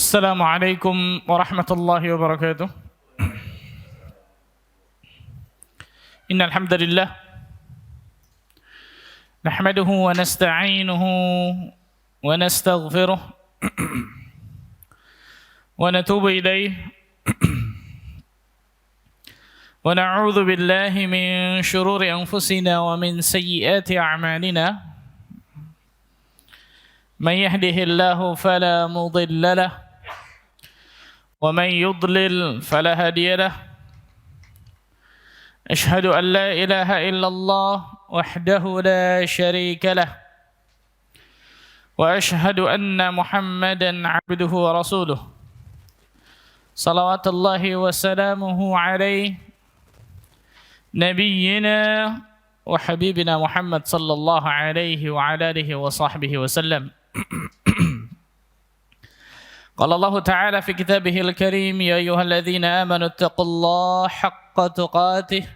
السلام عليكم ورحمة الله وبركاته. إن الحمد لله نحمده ونستعينه ونستغفره ونتوب إليه ونعوذ بالله من شرور أنفسنا ومن سيئات أعمالنا. من يهده الله فلا مضل له ومن يضلل فلا هادي له. أشهد أن لا إله إلا الله وحده لا شريك له وأشهد أن محمدا عبده ورسوله صلوات الله وسلامه عليه نبينا وحبيبنا محمد صلى الله عليه وعلى آله وصحبه وسلم. قال الله تعالى في كتابه الكريم: يا أيها الذين آمنوا اتقوا الله حق تقاته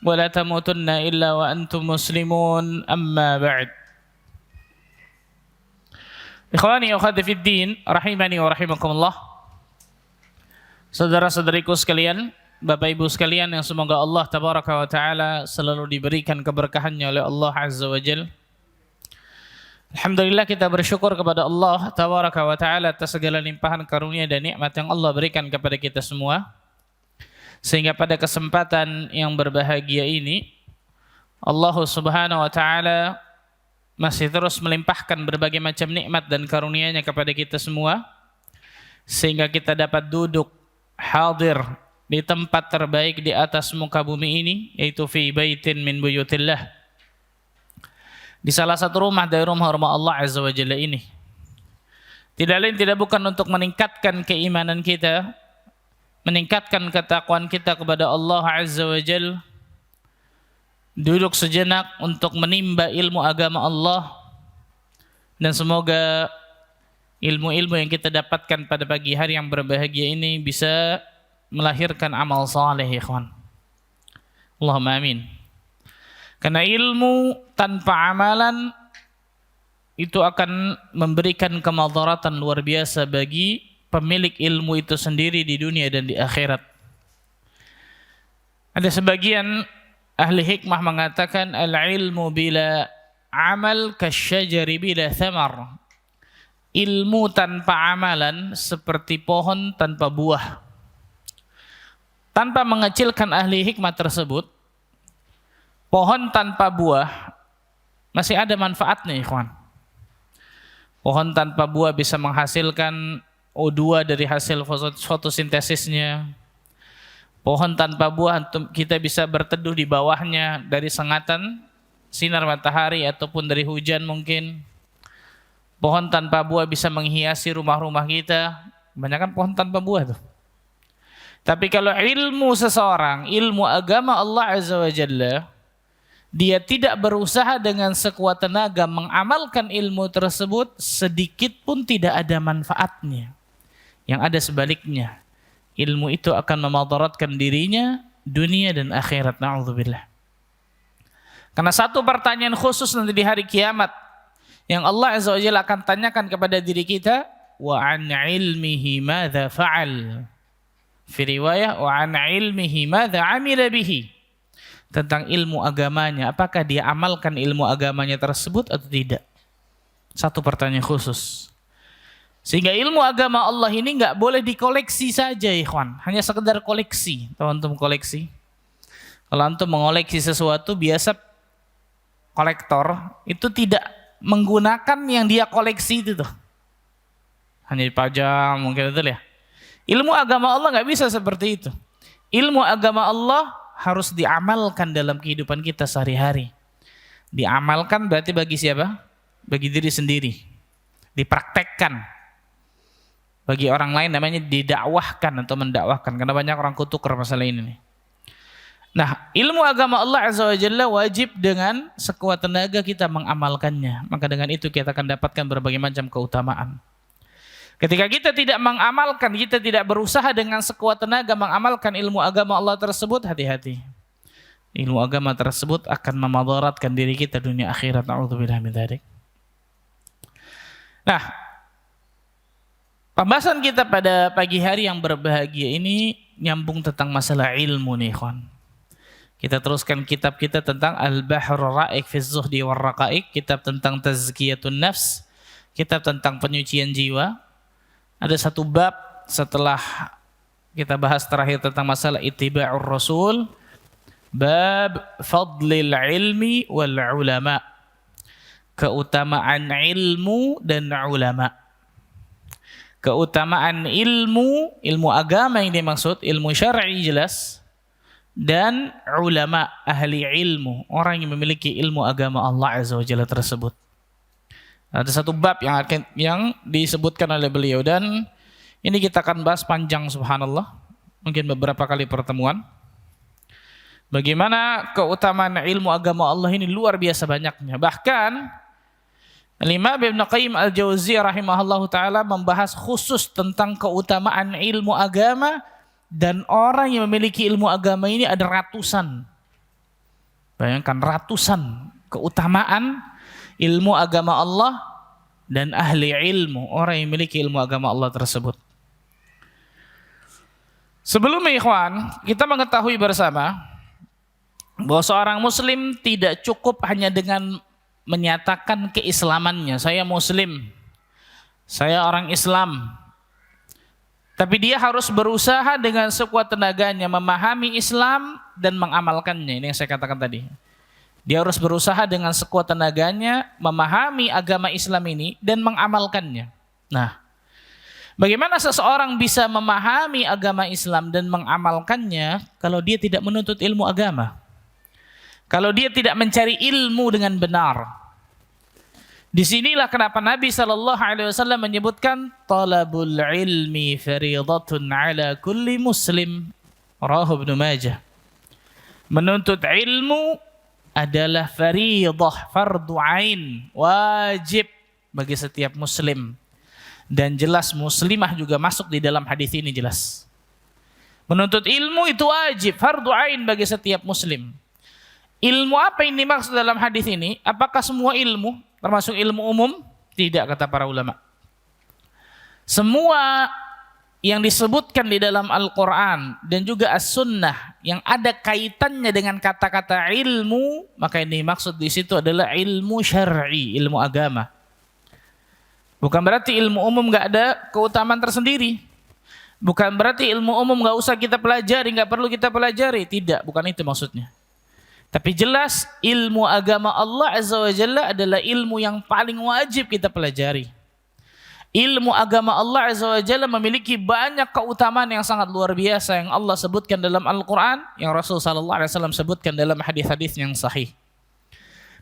ولا تموتن إلا وأنتم مسلمون. أما بعد. Ikhwani wa akhwati fid din, rahimani wa rahimakumullah. Saudara-saudariku sekalian, Bapak Ibu sekalian yang semoga Allah tabaraka wa taala selalu diberikan keberkahannya oleh Allah azza wa jalla. Alhamdulillah, kita bersyukur kepada Allah tabaraka wa ta'ala atas segala limpahan karunia dan nikmat yang Allah berikan kepada kita semua, sehingga pada kesempatan yang berbahagia ini Allah subhanahu wa ta'ala masih terus melimpahkan berbagai macam nikmat dan karunia-Nya kepada kita semua, sehingga kita dapat duduk hadir di tempat terbaik di atas muka bumi ini, yaitu fi baitin min buyutillah, di salah satu rumah dari rumah-rumah Allah Azza wa Jalla ini. Tidak lain tidak bukan untuk meningkatkan keimanan kita, meningkatkan ketakwaan kita kepada Allah Azza wa Jalla, duduk sejenak untuk menimba ilmu agama Allah, dan semoga ilmu-ilmu yang kita dapatkan pada pagi hari yang berbahagia ini bisa melahirkan amal saleh, ikhwan. Allahumma amin. Karena ilmu tanpa amalan itu akan memberikan kemudaratan luar biasa bagi pemilik ilmu itu sendiri di dunia dan di akhirat. Ada sebagian ahli hikmah mengatakan al-ilmu bila amal kasyajari bila thamar. Ilmu tanpa amalan seperti pohon tanpa buah. Tanpa mengecilkan ahli hikmah tersebut, pohon tanpa buah masih ada manfaatnya, ikhwan. Pohon tanpa buah bisa menghasilkan O2 dari hasil fotosintesisnya. Pohon tanpa buah kita bisa berteduh di bawahnya dari sengatan sinar matahari ataupun dari hujan mungkin. Pohon tanpa buah bisa menghiasi rumah-rumah kita. Kebanyakan pohon tanpa buah tuh. Tapi kalau ilmu seseorang, ilmu agama Allah Azza wa Jalla, dia tidak berusaha dengan sekuat tenaga mengamalkan ilmu tersebut, sedikit pun tidak ada manfaatnya. Yang ada sebaliknya, ilmu itu akan memudaratkan dirinya dunia dan akhirat. Na'udzubillah. Karena satu pertanyaan khusus nanti di hari kiamat yang Allah Azza wa Jalla akan tanyakan kepada diri kita, wa an ilmihi madza fa'al. Fi riwayah wa an ilmihi madza amila bihi. Tentang ilmu agamanya, apakah dia amalkan ilmu agamanya tersebut atau tidak? Satu pertanyaan khusus. Sehingga ilmu agama Allah ini nggak boleh dikoleksi saja, ikhwan. Hanya sekedar koleksi. Tahu antum koleksi? Kalau antum mengoleksi sesuatu, biasa kolektor itu tidak menggunakan yang dia koleksi itu tuh. Hanya dipajang mungkin, betul ya? Ilmu agama Allah nggak bisa seperti itu. Ilmu agama Allah harus diamalkan dalam kehidupan kita sehari-hari. Diamalkan berarti bagi siapa? Bagi diri sendiri. Dipraktekkan. Bagi orang lain namanya didakwahkan atau mendakwahkan. Karena banyak orang kutuker masalah ini nih. Nah, ilmu agama Allah Azza wa Jalla wajib dengan sekuat tenaga kita mengamalkannya. Maka dengan itu kita akan dapatkan berbagai macam keutamaan. Ketika kita tidak mengamalkan, kita tidak berusaha dengan sekuat tenaga mengamalkan ilmu agama Allah tersebut, hati-hati. Ilmu agama tersebut akan memudaratkan diri kita dunia akhirat. Na'udzubillah min dzalik. Nah, Pembahasan kita pada pagi hari yang berbahagia ini nyambung tentang masalah ilmu nih, ikhwan. Kita teruskan kitab kita tentang Al-Bahrur Ra'iq fi Zuhdi war Raqa'iq, kitab tentang Tazkiyatun Nafs, kitab tentang penyucian jiwa. Ada satu bab setelah kita bahas terakhir tentang masalah ittiba'ur Rasul, bab fadlil ilmi wal ulama, keutamaan ilmu dan ulama. Keutamaan ilmu agama yang dimaksud, ilmu syar'i jelas, dan ulama, ahli ilmu, orang yang memiliki ilmu agama Allah Azza wa Jalla tersebut. Ada satu bab yang disebutkan oleh beliau, dan ini kita akan bahas panjang, subhanallah, mungkin beberapa kali pertemuan. Bagaimana keutamaan ilmu agama Allah ini luar biasa banyaknya. Bahkan Imam Ibnu Qayyim Al-Jauziyah rahimahullahu ta'ala membahas khusus tentang keutamaan ilmu agama, dan orang yang memiliki ilmu agama ini ada ratusan. Bayangkan, ratusan keutamaan ilmu agama Allah dan ahli ilmu, orang yang memiliki ilmu agama Allah tersebut. Sebelumnya, ikhwan, kita mengetahui bersama bahwa seorang muslim tidak cukup hanya dengan menyatakan keislamannya, saya muslim, saya orang Islam. Tapi dia harus berusaha dengan sekuat tenaganya memahami Islam dan mengamalkannya. Ini yang saya katakan tadi. Dia harus berusaha dengan sekuat tenaganya memahami agama Islam ini dan mengamalkannya. Nah, bagaimana seseorang bisa memahami agama Islam dan mengamalkannya kalau dia tidak menuntut ilmu agama? Kalau dia tidak mencari ilmu dengan benar. Disinilah kenapa Nabi SAW menyebutkan talabul ilmi fariidatun ala kulli muslim, rawahu Ibnu Majah. Menuntut ilmu adalah fariidah, fardu ain, wajib bagi setiap muslim. Dan jelas muslimah juga masuk di dalam hadis ini, jelas. Menuntut ilmu itu wajib, fardu ain bagi setiap muslim. Ilmu apa yang dimaksud dalam hadis ini? Apakah semua ilmu, termasuk ilmu umum? Tidak, kata para ulama. Semua yang disebutkan di dalam Al-Quran dan juga As-Sunnah yang ada kaitannya dengan kata-kata ilmu, maka yang dimaksud di situ adalah ilmu syar'i, ilmu agama. Bukan berarti ilmu umum nggak ada keutamaan tersendiri. Bukan berarti ilmu umum nggak usah kita pelajari, nggak perlu kita pelajari. Tidak, bukan itu maksudnya. Tapi jelas ilmu agama Allah Azza wa Jalla adalah ilmu yang paling wajib kita pelajari. Ilmu agama Allah Azza wa Jalla memiliki banyak keutamaan yang sangat luar biasa yang Allah sebutkan dalam Al-Quran, yang Rasul sallallahu alaihi wasallam sebutkan dalam hadis-hadis yang sahih.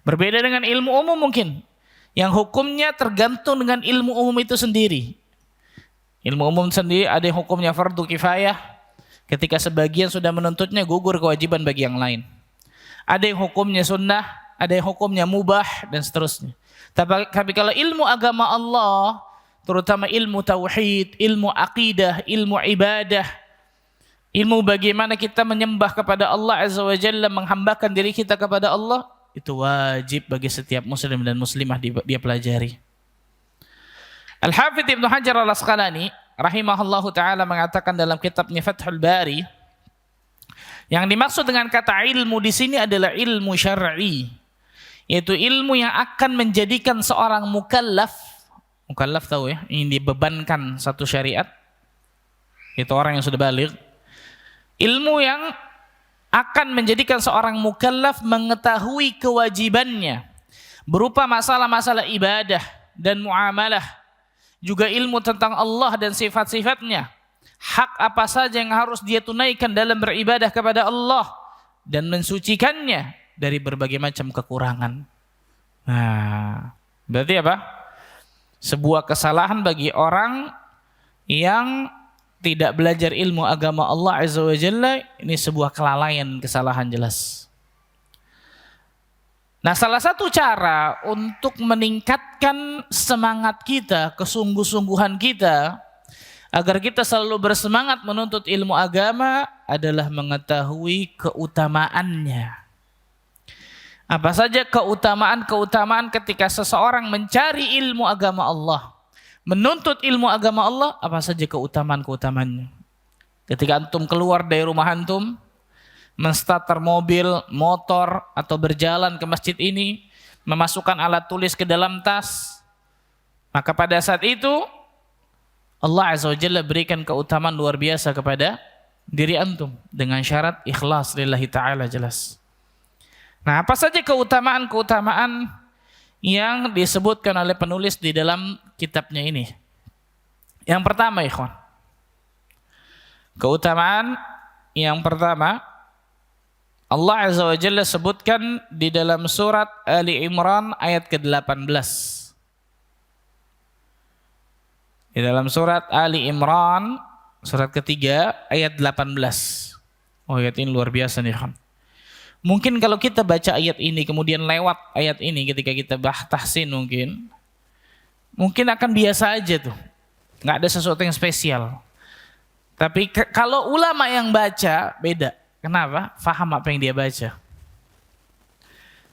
Berbeda dengan ilmu umum mungkin, yang hukumnya tergantung dengan ilmu umum itu sendiri. Ilmu umum sendiri ada yang hukumnya fardu kifayah, ketika sebagian sudah menuntutnya gugur kewajiban bagi yang lain. Ada yang hukumnya sunnah, ada yang hukumnya mubah, dan seterusnya. Tapi kalau ilmu agama Allah, terutama ilmu tauhid, ilmu akidah, ilmu ibadah, ilmu bagaimana kita menyembah kepada Allah Azza wa Jalla, menghambakan diri kita kepada Allah, itu wajib bagi setiap muslim dan muslimah dia pelajari. Al-Hafidz Ibnu Hajar Al-Asqalani rahimahullahu ta'ala mengatakan dalam kitabnya Fathul Bari, yang dimaksud dengan kata ilmu di sini adalah ilmu syar'i, yaitu ilmu yang akan menjadikan seorang mukallaf tahu ya, ini dibebankan satu syariat, itu orang yang sudah baligh. Ilmu yang akan menjadikan seorang mukallaf mengetahui kewajibannya berupa masalah-masalah ibadah dan muamalah, juga ilmu tentang Allah dan sifat-sifatnya. Hak apa saja yang harus dia tunaikan dalam beribadah kepada Allah dan mensucikannya dari berbagai macam kekurangan. Nah, berarti apa? Sebuah kesalahan bagi orang yang tidak belajar ilmu agama Allah Azza wa Jalla, ini sebuah kelalaian, kesalahan jelas. Nah, salah satu cara untuk meningkatkan semangat kita, kesungguh-sungguhan kita, agar kita selalu bersemangat menuntut ilmu agama adalah mengetahui keutamaannya. Apa saja keutamaan-keutamaan ketika seseorang mencari ilmu agama Allah, menuntut ilmu agama Allah, apa saja keutamaan-keutamaannya. Ketika antum keluar dari rumah antum, menstarter mobil, motor, atau berjalan ke masjid ini, memasukkan alat tulis ke dalam tas, maka pada saat itu Allah Azza wa Jalla berikan keutamaan luar biasa kepada diri antum dengan syarat ikhlas lillahi ta'ala jelas. Nah, apa saja keutamaan-keutamaan yang disebutkan oleh penulis di dalam kitabnya ini? Yang pertama, ikhwan, keutamaan yang pertama Allah Azza wa Jalla sebutkan di dalam surat Ali Imran ayat ke-18. Di dalam surat Ali Imran, surat ketiga, ayat 18. Oh, ayat ini luar biasa nih, kan. Mungkin kalau kita baca ayat ini, kemudian lewat ayat ini ketika kita tahsin mungkin akan biasa aja tuh. Nggak ada sesuatu yang spesial. Tapi kalau ulama yang baca, beda. Kenapa? Faham apa yang dia baca.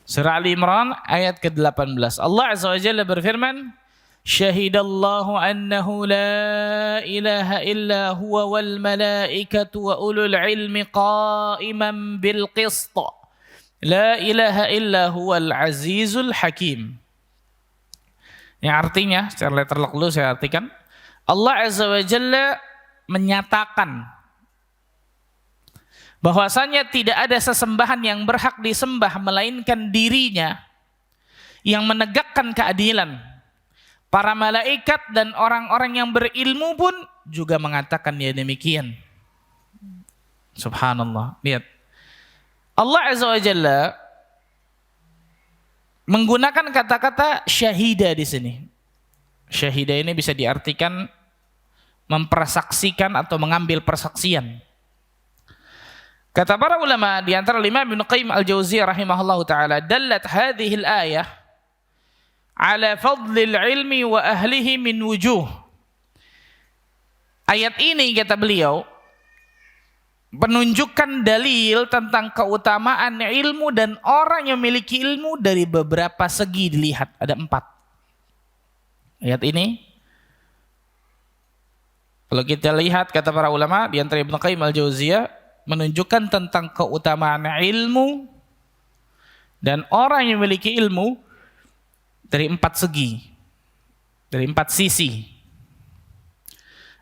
Surah Ali Imran, ayat ke-18. Allah Azza wa Jalla berfirman, Syahidallahu annahu la ilaha illa huwa wal malaikatu wa ulul ilmi qa'iman bil qist. La ilaha illa huwal azizul hakim. Yang artinya, secara letterlock dulu saya artikan, Allah Azza wa Jalla menyatakan bahwasanya tidak ada sesembahan yang berhak disembah melainkan dirinya yang menegakkan keadilan. Para malaikat dan orang-orang yang berilmu pun juga mengatakan ya demikian. Subhanallah. Lihat. Allah Azza wa Jalla menggunakan kata-kata syahida di sini. Syahida ini bisa diartikan mempersaksikan atau mengambil persaksian. Kata para ulama di antara Imam Ibnu Qayyim Al-Jauziyah rahimahullahu taala, dallat hadhihi al-ayah ala fadlil ilmi wa ahlihi min wujuh. Ayat ini, kata beliau, menunjukkan dalil tentang keutamaan ilmu dan orang yang memiliki ilmu dari beberapa segi dilihat. Ada 4. Ayat ini, kalau kita lihat kata para ulama di antara Ibnu Qayyim Al-Jauziyah, menunjukkan tentang keutamaan ilmu dan orang yang memiliki ilmu dari 4 segi, dari 4 sisi.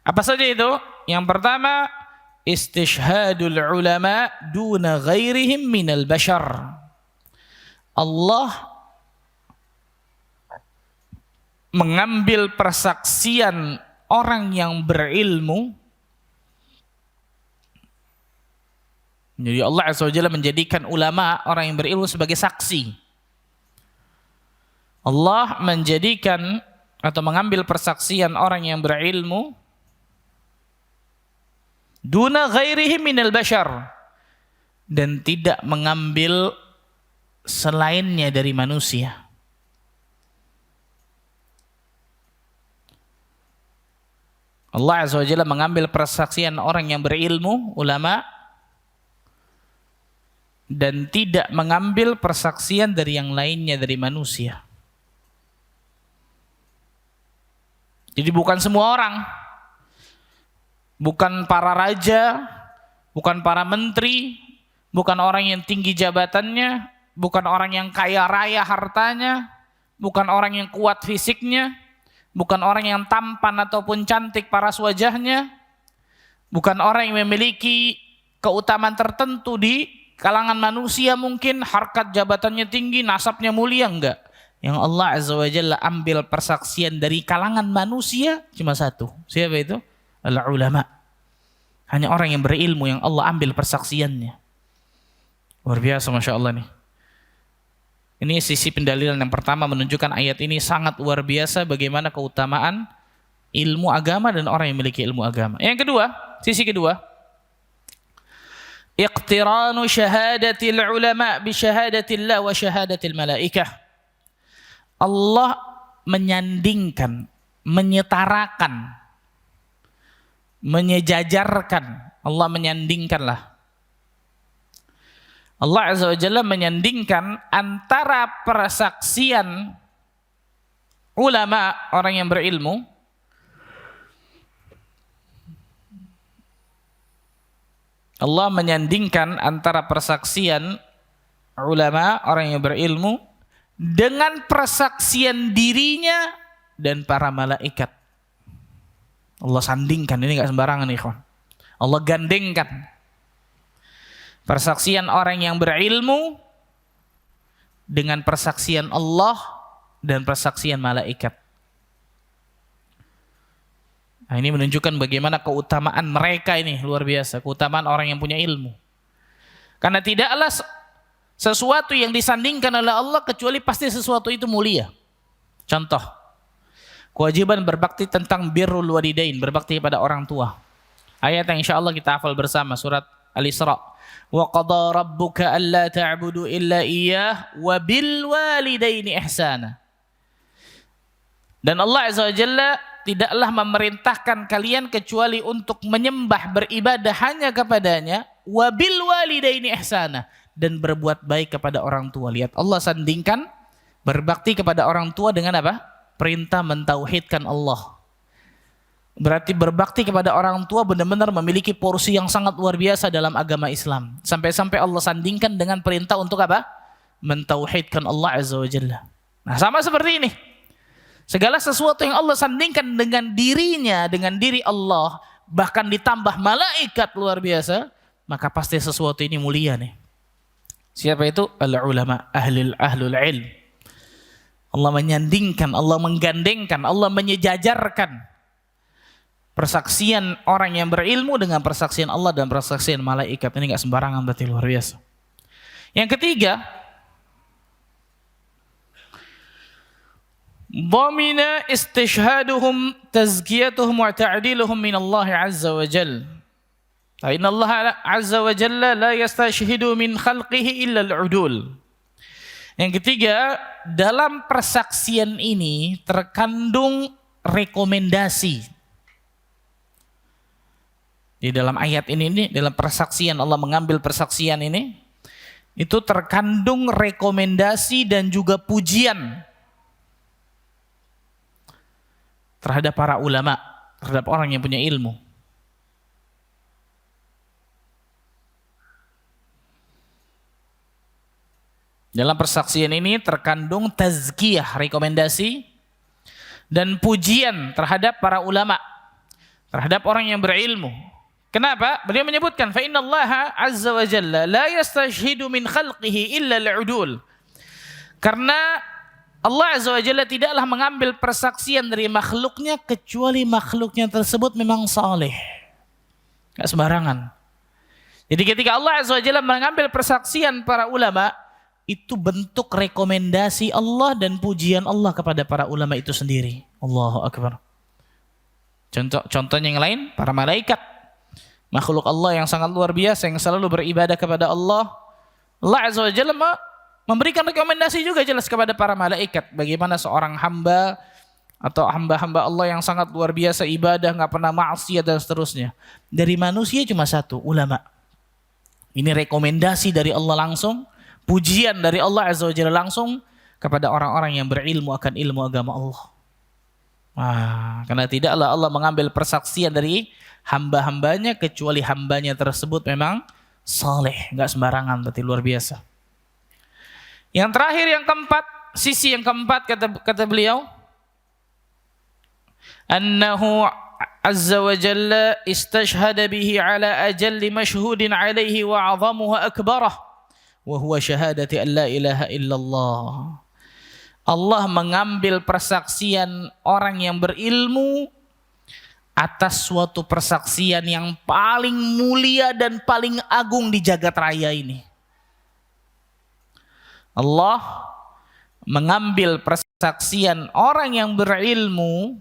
Apa saja itu? Yang pertama, istishhadul ulama duna ghairihim minal bashar. Allah mengambil persaksian orang yang berilmu. Jadi Allah Azza wa Jalla menjadikan ulama, orang yang berilmu, sebagai saksi. Allah menjadikan atau mengambil persaksian orang yang berilmu duna ghairihi minal bashar, dan tidak mengambil selainnya dari manusia. Allah Azza wa Jalla mengambil persaksian orang yang berilmu, ulama, dan tidak mengambil persaksian dari yang lainnya dari manusia. Jadi bukan semua orang, bukan para raja, bukan para menteri, bukan orang yang tinggi jabatannya, bukan orang yang kaya raya hartanya, bukan orang yang kuat fisiknya, bukan orang yang tampan ataupun cantik paras wajahnya, bukan orang yang memiliki keutamaan tertentu di kalangan manusia, mungkin harkat jabatannya tinggi, nasabnya mulia, enggak. Yang Allah Azza wa Jalla ambil persaksian dari kalangan manusia cuma satu. Siapa itu? Al-ulama. Hanya orang yang berilmu yang Allah ambil persaksiannya. Luar biasa, Masya Allah nih. Ini sisi pendalilan yang pertama, menunjukkan ayat ini sangat luar biasa bagaimana keutamaan ilmu agama dan orang yang memiliki ilmu agama. Yang kedua, sisi kedua, iqtiranu syahadatil ulama bi syahadatillah wa syahadatil malaikah. Allah menyandingkan, menyetarakan, menyejajarkan. Allah menyandingkanlah. Allah Azza wa Jalla menyandingkan antara persaksian ulama, orang yang berilmu, Allah menyandingkan antara persaksian ulama, orang yang berilmu, dengan persaksian dirinya dan para malaikat. Allah sandingkan, ini gak sembarangan ikhwan. Allah gandengkan persaksian orang yang berilmu dengan persaksian Allah dan persaksian malaikat. Nah, ini menunjukkan bagaimana keutamaan mereka ini, luar biasa, keutamaan orang yang punya ilmu. Karena tidaklah sesuatu yang disandingkan oleh Allah kecuali pasti sesuatu itu mulia. Contoh, kewajiban berbakti tentang birrul walidain, berbakti kepada orang tua. Ayat yang insya Allah kita hafal bersama, surat Al-Isra. Wa qada rabbuka alla ta'budu illa iyyah wa bil walidaini ihsana. Dan Allah Azza wa Jalla tidaklah memerintahkan kalian kecuali untuk menyembah, beribadah hanya kepadanya, wa bil walidaini ihsana, dan berbuat baik kepada orang tua. Lihat, Allah sandingkan berbakti kepada orang tua dengan apa? Perintah mentauhidkan Allah. Berarti berbakti kepada orang tua benar-benar memiliki porsi yang sangat luar biasa dalam agama Islam. Sampai-sampai Allah sandingkan dengan perintah untuk apa? Mentauhidkan Allah Azza wa Jalla. Nah, sama seperti ini. Segala sesuatu yang Allah sandingkan dengan dirinya, dengan diri Allah, bahkan ditambah malaikat luar biasa, maka pasti sesuatu ini mulia nih. Siapa itu? Al-ulama, ahlul ilm. Allah menyandingkan, Allah menggandengkan, Allah menyejajarkan persaksian orang yang berilmu dengan persaksian Allah dan persaksian malaikat. Ini gak sembarangan, berarti luar biasa. Yang ketiga, dhamina istishhaduhum tazkiyatuhum wa ta'diluhum min Allah azza wa jalla. Inna Allah azza wa jalla la yastashhidu min khalqihi illa al-udul. Yang ketiga, dalam persaksian ini terkandung rekomendasi. Di dalam ayat ini, dalam persaksian, Allah mengambil persaksian ini, itu terkandung rekomendasi dan juga pujian terhadap para ulama, terhadap orang yang punya ilmu. Dalam persaksian ini terkandung tazkiyah, rekomendasi, dan pujian terhadap para ulama, terhadap orang yang berilmu. Kenapa? Beliau menyebutkan, fa inna Allah azza wa jalla la yastashhidu min khalqihi illa al-udul. Karena Allah azza wa jalla tidaklah mengambil persaksian dari makhluknya kecuali makhluknya tersebut memang saleh. Enggak sembarangan. Jadi ketika Allah azza wa jalla mengambil persaksian para ulama, itu bentuk rekomendasi Allah dan pujian Allah kepada para ulama itu sendiri. Allahu akbar. Contohnya yang lain, para malaikat, makhluk Allah yang sangat luar biasa, yang selalu beribadah kepada Allah. Allah azza wa jalla memberikan rekomendasi juga jelas kepada para malaikat. Bagaimana seorang hamba atau hamba-hamba Allah yang sangat luar biasa ibadah, gak pernah maksiat dan seterusnya. Dari manusia cuma satu, ulama. Ini rekomendasi dari Allah langsung, pujian dari Allah azza wa jalla langsung kepada orang-orang yang berilmu akan ilmu agama Allah. Karena tidaklah Allah mengambil persaksian dari hamba-hambanya kecuali hambanya tersebut memang saleh, enggak sembarangan, berarti luar biasa. Yang terakhir, yang keempat, sisi yang keempat kata beliau, annahu azza wa jalla istashhada bihi ala ajalli mashhudin alaihi wa 'azamuhu akbarah wa huwa syahadati an la ilaha illallah. Allah mengambil persaksian orang yang berilmu atas suatu persaksian yang paling mulia dan paling agung di jagat raya ini. Allah mengambil persaksian orang yang berilmu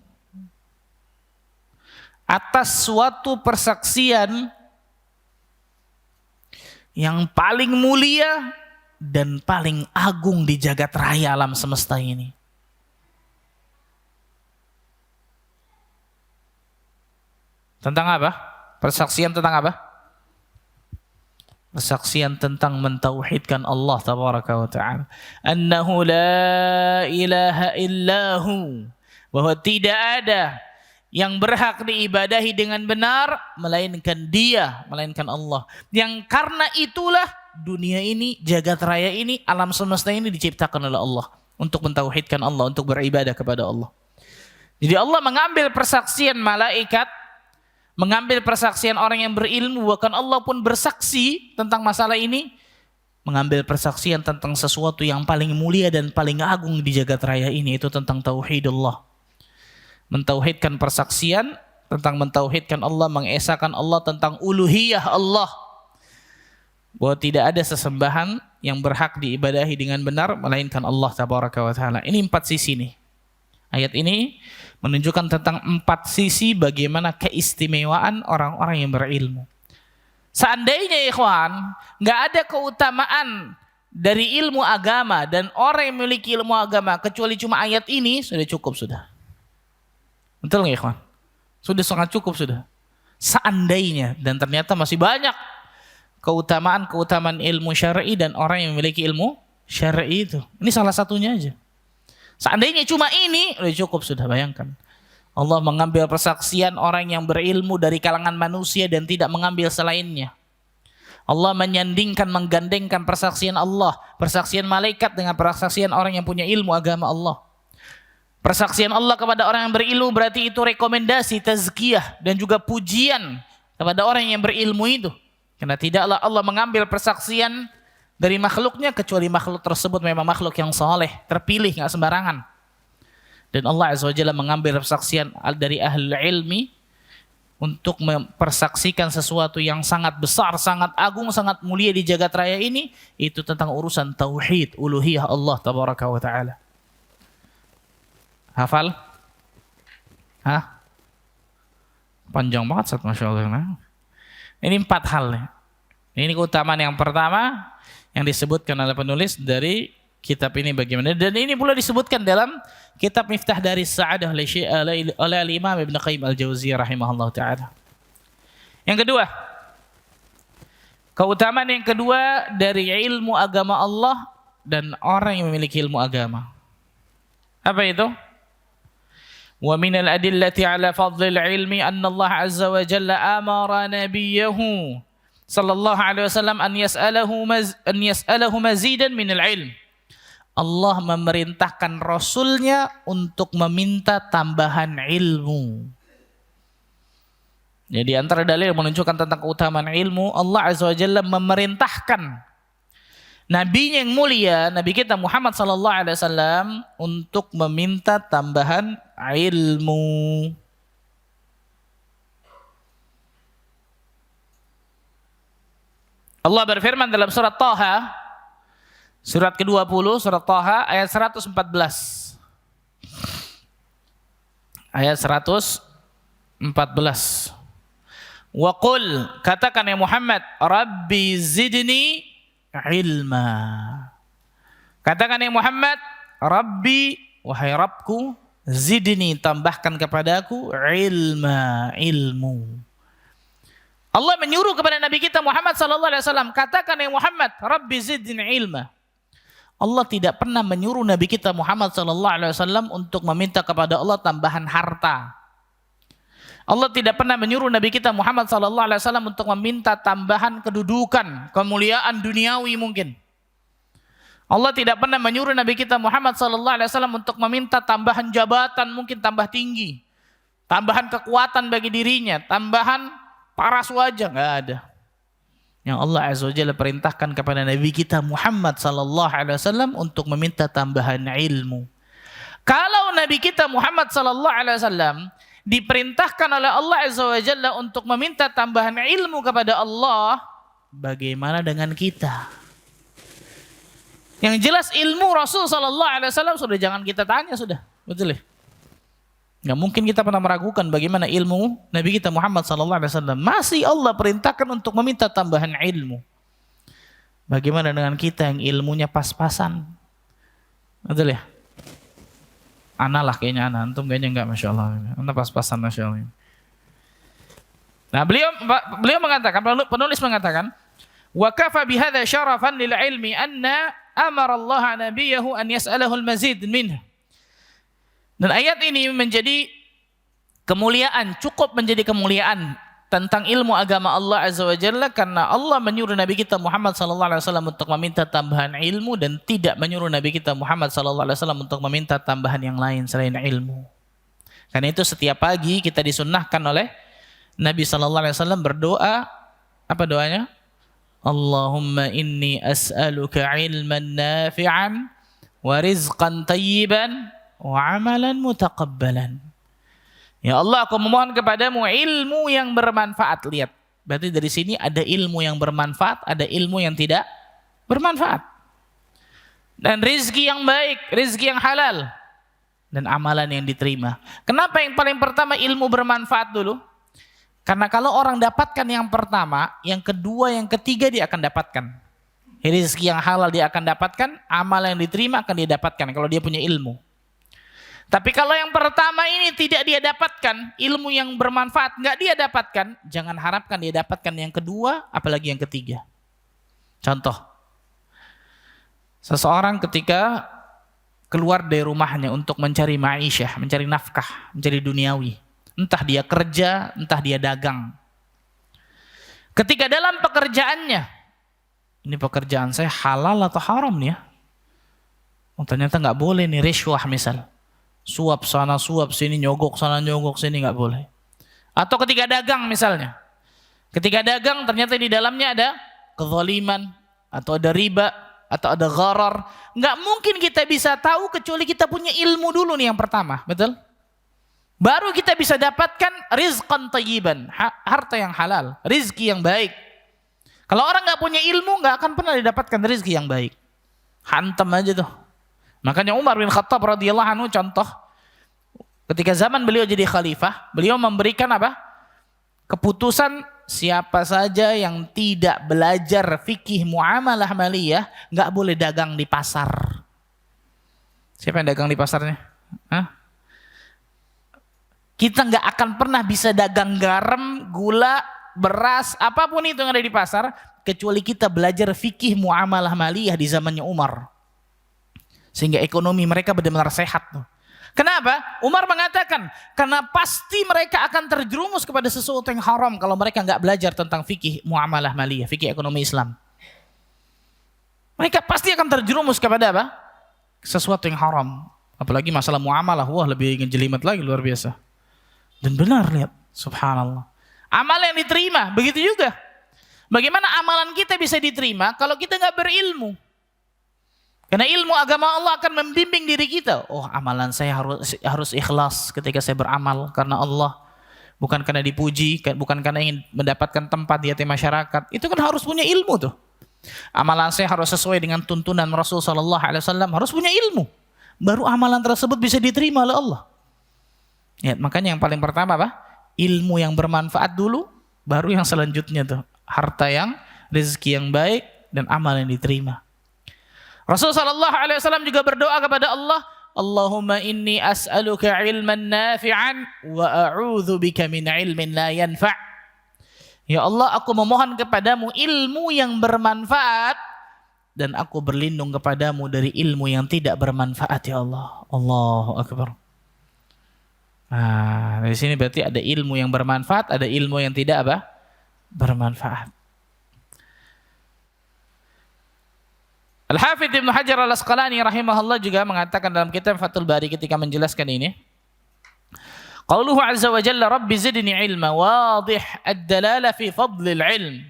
atas suatu persaksian yang paling mulia dan paling agung di jagat raya alam semesta ini. Tentang apa? Persaksian tentang apa? Persaksian tentang mentauhidkan Allah tabaraka wa ta'ala. Annahu la ilaha illahu. Bahwa tidak ada yang berhak diibadahi dengan benar melainkan Dia, melainkan Allah. Yang karena itulah dunia ini, jagat raya ini, alam semesta ini diciptakan oleh Allah untuk mentauhidkan Allah, untuk beribadah kepada Allah. Jadi Allah mengambil persaksian malaikat, mengambil persaksian orang yang berilmu, bahkan Allah pun bersaksi tentang masalah ini, mengambil persaksian tentang sesuatu yang paling mulia dan paling agung di jagat raya ini, itu tentang tauhidullah. Mentauhidkan persaksian tentang mentauhidkan Allah, mengesahkan Allah, tentang uluhiyah Allah, bahwa tidak ada sesembahan yang berhak diibadahi dengan benar melainkan Allah tabaraka wa taala. Ini 4 sisi nih. Ayat ini menunjukkan tentang 4 sisi bagaimana keistimewaan orang-orang yang berilmu. Seandainya ikhwan, nggak ada keutamaan dari ilmu agama dan orang yang memiliki ilmu agama kecuali cuma ayat ini, sudah cukup sudah. Betul nggak ikhwan? Sudah sangat cukup sudah. Seandainya, dan ternyata masih banyak keutamaan ilmu syar'i dan orang yang memiliki ilmu syar'i itu. Ini salah satunya aja. Seandainya cuma ini, sudah cukup sudah, bayangkan. Allah mengambil persaksian orang yang berilmu dari kalangan manusia dan tidak mengambil selainnya. Allah menyandingkan, menggandengkan persaksian Allah, persaksian malaikat dengan persaksian orang yang punya ilmu agama Allah. Persaksian Allah kepada orang yang berilmu berarti itu rekomendasi, tazkiyah dan juga pujian kepada orang yang berilmu itu. Karena tidaklah Allah mengambil persaksian dari makhluknya kecuali makhluk tersebut memang makhluk yang saleh, terpilih, nggak sembarangan. Dan Allah Azza wa Jalla mengambil persaksian dari ahli ilmi untuk mempersaksikan sesuatu yang sangat besar, sangat agung, sangat mulia di jagat raya ini, itu tentang urusan tauhid, uluhiyah Allah tabaraka wa taala. Hafal? Hah? Panjang banget, Masya Allah. Ini 4 hal. Ini keutamaan yang pertama yang disebutkan oleh penulis dari kitab ini bagaimana. Dan ini pula disebutkan dalam kitab Miftah Daris Sa'adah oleh Imam Ibn Qayyim Al-Jauziyah rahimahullah ta'ala. Yang kedua, keutamaan yang kedua dari ilmu agama Allah dan orang yang memiliki ilmu agama. Apa itu? Wa minal adillati ala fadlil ilmi anna Allah azza wa jalla amara nabiyahu sallallahu alaihi wasallam an yas'alahu mazidan minal ilm. Allah memerintahkan Rasulnya untuk meminta tambahan ilmu. Jadi antara dalil yang menunjukkan tentang keutamaan ilmu, Allah azza wa jalla memerintahkan Nabi yang mulia, Nabi kita Muhammad sallallahu alaihi wasallam untuk meminta tambahan ilmu. Allah berfirman dalam surat Taha, surat ke-20, surat Taha ayat 114. Ayat 114. Wa qul, katakan ya Muhammad, Rabbi zidni ilma. Katakan ya Muhammad, Rabbi, wahai Rabbku, zidni, tambahkan kepadaku ilma, ilmu. Allah menyuruh kepada Nabi kita Muhammad sallallahu alaihi wasallam, katakan ya Muhammad, Rabbi zidni ilma. Allah tidak pernah menyuruh Nabi kita Muhammad sallallahu alaihi wasallam untuk meminta kepada Allah tambahan harta. Allah tidak pernah menyuruh Nabi kita Muhammad sallallahu alaihi wasallam untuk meminta tambahan kedudukan, kemuliaan duniawi mungkin. Allah tidak pernah menyuruh Nabi kita Muhammad sallallahu alaihi wasallam untuk meminta tambahan jabatan, mungkin tambah tinggi, tambahan kekuatan bagi dirinya, tambahan paras wajah, enggak ada. Yang Allah Azza wa Jalla perintahkan kepada Nabi kita Muhammad sallallahu alaihi wasallam untuk meminta tambahan ilmu. Kalau Nabi kita Muhammad sallallahu alaihi wasallam diperintahkan oleh Allah Azza wa Jalla untuk meminta tambahan ilmu kepada Allah, bagaimana dengan kita? Yang jelas ilmu Rasul sallallahu alaihi wasallam sudah jangan kita tanya sudah, betul ya? Nggak mungkin kita pernah meragukan bagaimana ilmu Nabi kita Muhammad sallallahu alaihi wasallam. Masih Allah perintahkan untuk meminta tambahan ilmu. Bagaimana dengan kita yang ilmunya pas-pasan? Betul ya? Ana lah kayaknya, ana, antum kayaknya enggak, Masya Allah. Ana pas-pasan, Masya Allah. Nah, beliau mengatakan, penulis mengatakan, wa kafa bihadza syarafan lil ilmi anna amara Allah nabiyahu an yas'alahu al-mazid minhu. Dan ayat ini menjadi kemuliaan, cukup menjadi kemuliaan tentang ilmu agama Allah Azza wa Jalla, karena Allah menyuruh Nabi kita Muhammad sallallahu alaihi wasallam untuk meminta tambahan ilmu dan tidak menyuruh Nabi kita Muhammad sallallahu alaihi wasallam untuk meminta tambahan yang lain selain ilmu. Karena itu setiap pagi kita disunnahkan oleh Nabi sallallahu alaihi wasallam berdoa, apa doanya? Allahumma inni as'aluka ilman nafi'an wa rizqan tayyiban wa amalan mutaqabbalan. Ya Allah, aku memohon kepadamu ilmu yang bermanfaat. Lihat, berarti dari sini ada ilmu yang bermanfaat, ada ilmu yang tidak bermanfaat. Dan rizki yang baik, rizki yang halal, dan amalan yang diterima. Kenapa yang paling pertama ilmu bermanfaat dulu? Karena kalau orang dapatkan yang pertama, yang kedua, yang ketiga dia akan dapatkan. Rizki yang halal dia akan dapatkan, amal yang diterima akan dia dapatkan kalau dia punya ilmu. Tapi kalau yang pertama ini tidak dia dapatkan, ilmu yang bermanfaat nggak dia dapatkan, jangan harapkan dia dapatkan yang kedua, apalagi yang ketiga. Contoh, seseorang ketika keluar dari rumahnya untuk mencari ma'isyah, mencari nafkah, mencari duniawi. Entah dia kerja, entah dia dagang. Ketika dalam pekerjaannya, ini pekerjaan saya halal atau haram nih ya? Oh, ternyata nggak boleh nih, rishwah misal. Suap sana, suap sini, nyogok sana, nyogok sini, nggak boleh. Atau ketika dagang misalnya. Ketika dagang ternyata di dalamnya ada kezaliman, atau ada riba, atau ada gharar. Nggak mungkin kita bisa tahu kecuali kita punya ilmu dulu nih yang pertama, betul? Baru kita bisa dapatkan rizqan tayyiban, harta yang halal, rizki yang baik. Kalau orang nggak punya ilmu, nggak akan pernah didapatkan rizki yang baik. Hantam aja tuh. Makanya Umar bin Khattab radhiyallahu anhu contoh, ketika zaman beliau jadi khalifah, beliau memberikan apa? Keputusan siapa saja yang tidak belajar fikih muamalah maliyah nggak boleh dagang di pasar. Siapa yang dagang di pasarnya? Hah? Kita nggak akan pernah bisa dagang garam, gula, beras, apapun itu yang ada di pasar, kecuali kita belajar fikih muamalah maliyah di zamannya Umar. Sehingga ekonomi mereka benar-benar sehat. Kenapa? Umar mengatakan, karena pasti mereka akan terjerumus kepada sesuatu yang haram kalau mereka nggak belajar tentang fikih muamalah maliyah, fikih ekonomi Islam. Mereka pasti akan terjerumus kepada apa? Sesuatu yang haram. Apalagi masalah muamalah, wah lebih ngejelimet lagi, luar biasa. Dan benar, lihat, subhanallah. Amal yang diterima, begitu juga. Bagaimana amalan kita bisa diterima kalau kita nggak berilmu? Karena ilmu agama Allah akan membimbing diri kita. Oh, amalan saya harus ikhlas ketika saya beramal karena Allah, bukan karena dipuji, bukan karena ingin mendapatkan tempat di hati masyarakat. Itu kan harus punya ilmu tuh. Amalan saya harus sesuai dengan tuntunan Rasul sallallahu alaihi wasallam, harus punya ilmu. Baru amalan tersebut bisa diterima oleh Allah. Ya, makanya yang paling pertama apa? Ilmu yang bermanfaat dulu, baru yang selanjutnya tuh harta yang, rezeki yang baik dan amal yang diterima. Rasul sallallahu alaihi wasallam juga berdoa kepada Allah, Allahumma inni as'aluka ilman nafi'an wa a'udzu bika min ilmin la yanfa'. Ya Allah, aku memohon kepadamu ilmu yang bermanfaat dan aku berlindung kepadamu dari ilmu yang tidak bermanfaat ya Allah. Allahu akbar. Nah, dari sini berarti ada ilmu yang bermanfaat, ada ilmu yang tidak apa? Bermanfaat. Al-Hafidz Ibnu Hajar Al-Asqalani rahimahullah juga mengatakan dalam kitab Fathul Bari ketika menjelaskan ini, qauluhu azza wa jalla rabbi zidni ilma wadih ad-dalala fi fadlil ilm.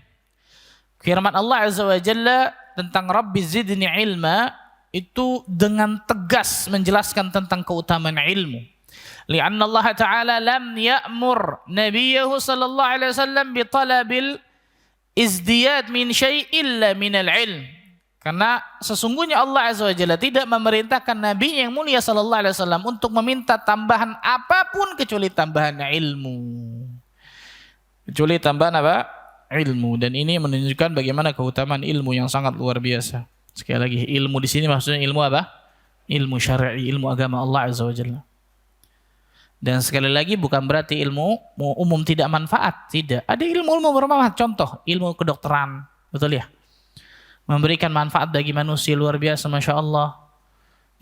Firman Allah azza wa jalla tentang rabbi zidni ilma itu dengan tegas menjelaskan tentang keutamaan ilmu. Li'anna Allah Ta'ala lam ya'mur nabiyahu sallallahu alaihi wasallam bi talabil izdiyad min syai' illa minal ilm. Karena sesungguhnya Allah Azza wa Jalla tidak memerintahkan Nabi yang mulia sallallahu alaihi wasallam untuk meminta tambahan apapun kecuali tambahan ilmu. Kecuali tambahan apa? Ilmu. Dan ini menunjukkan bagaimana keutamaan ilmu yang sangat luar biasa. Sekali lagi, ilmu di sini maksudnya ilmu apa? Ilmu syar'i, ilmu agama Allah Azza wa Jalla. Dan sekali lagi bukan berarti ilmu umum tidak manfaat, tidak. Ada ilmu-ilmu bermanfaat. Contoh, ilmu kedokteran, betul ya? Memberikan manfaat bagi manusia luar biasa, masya Allah.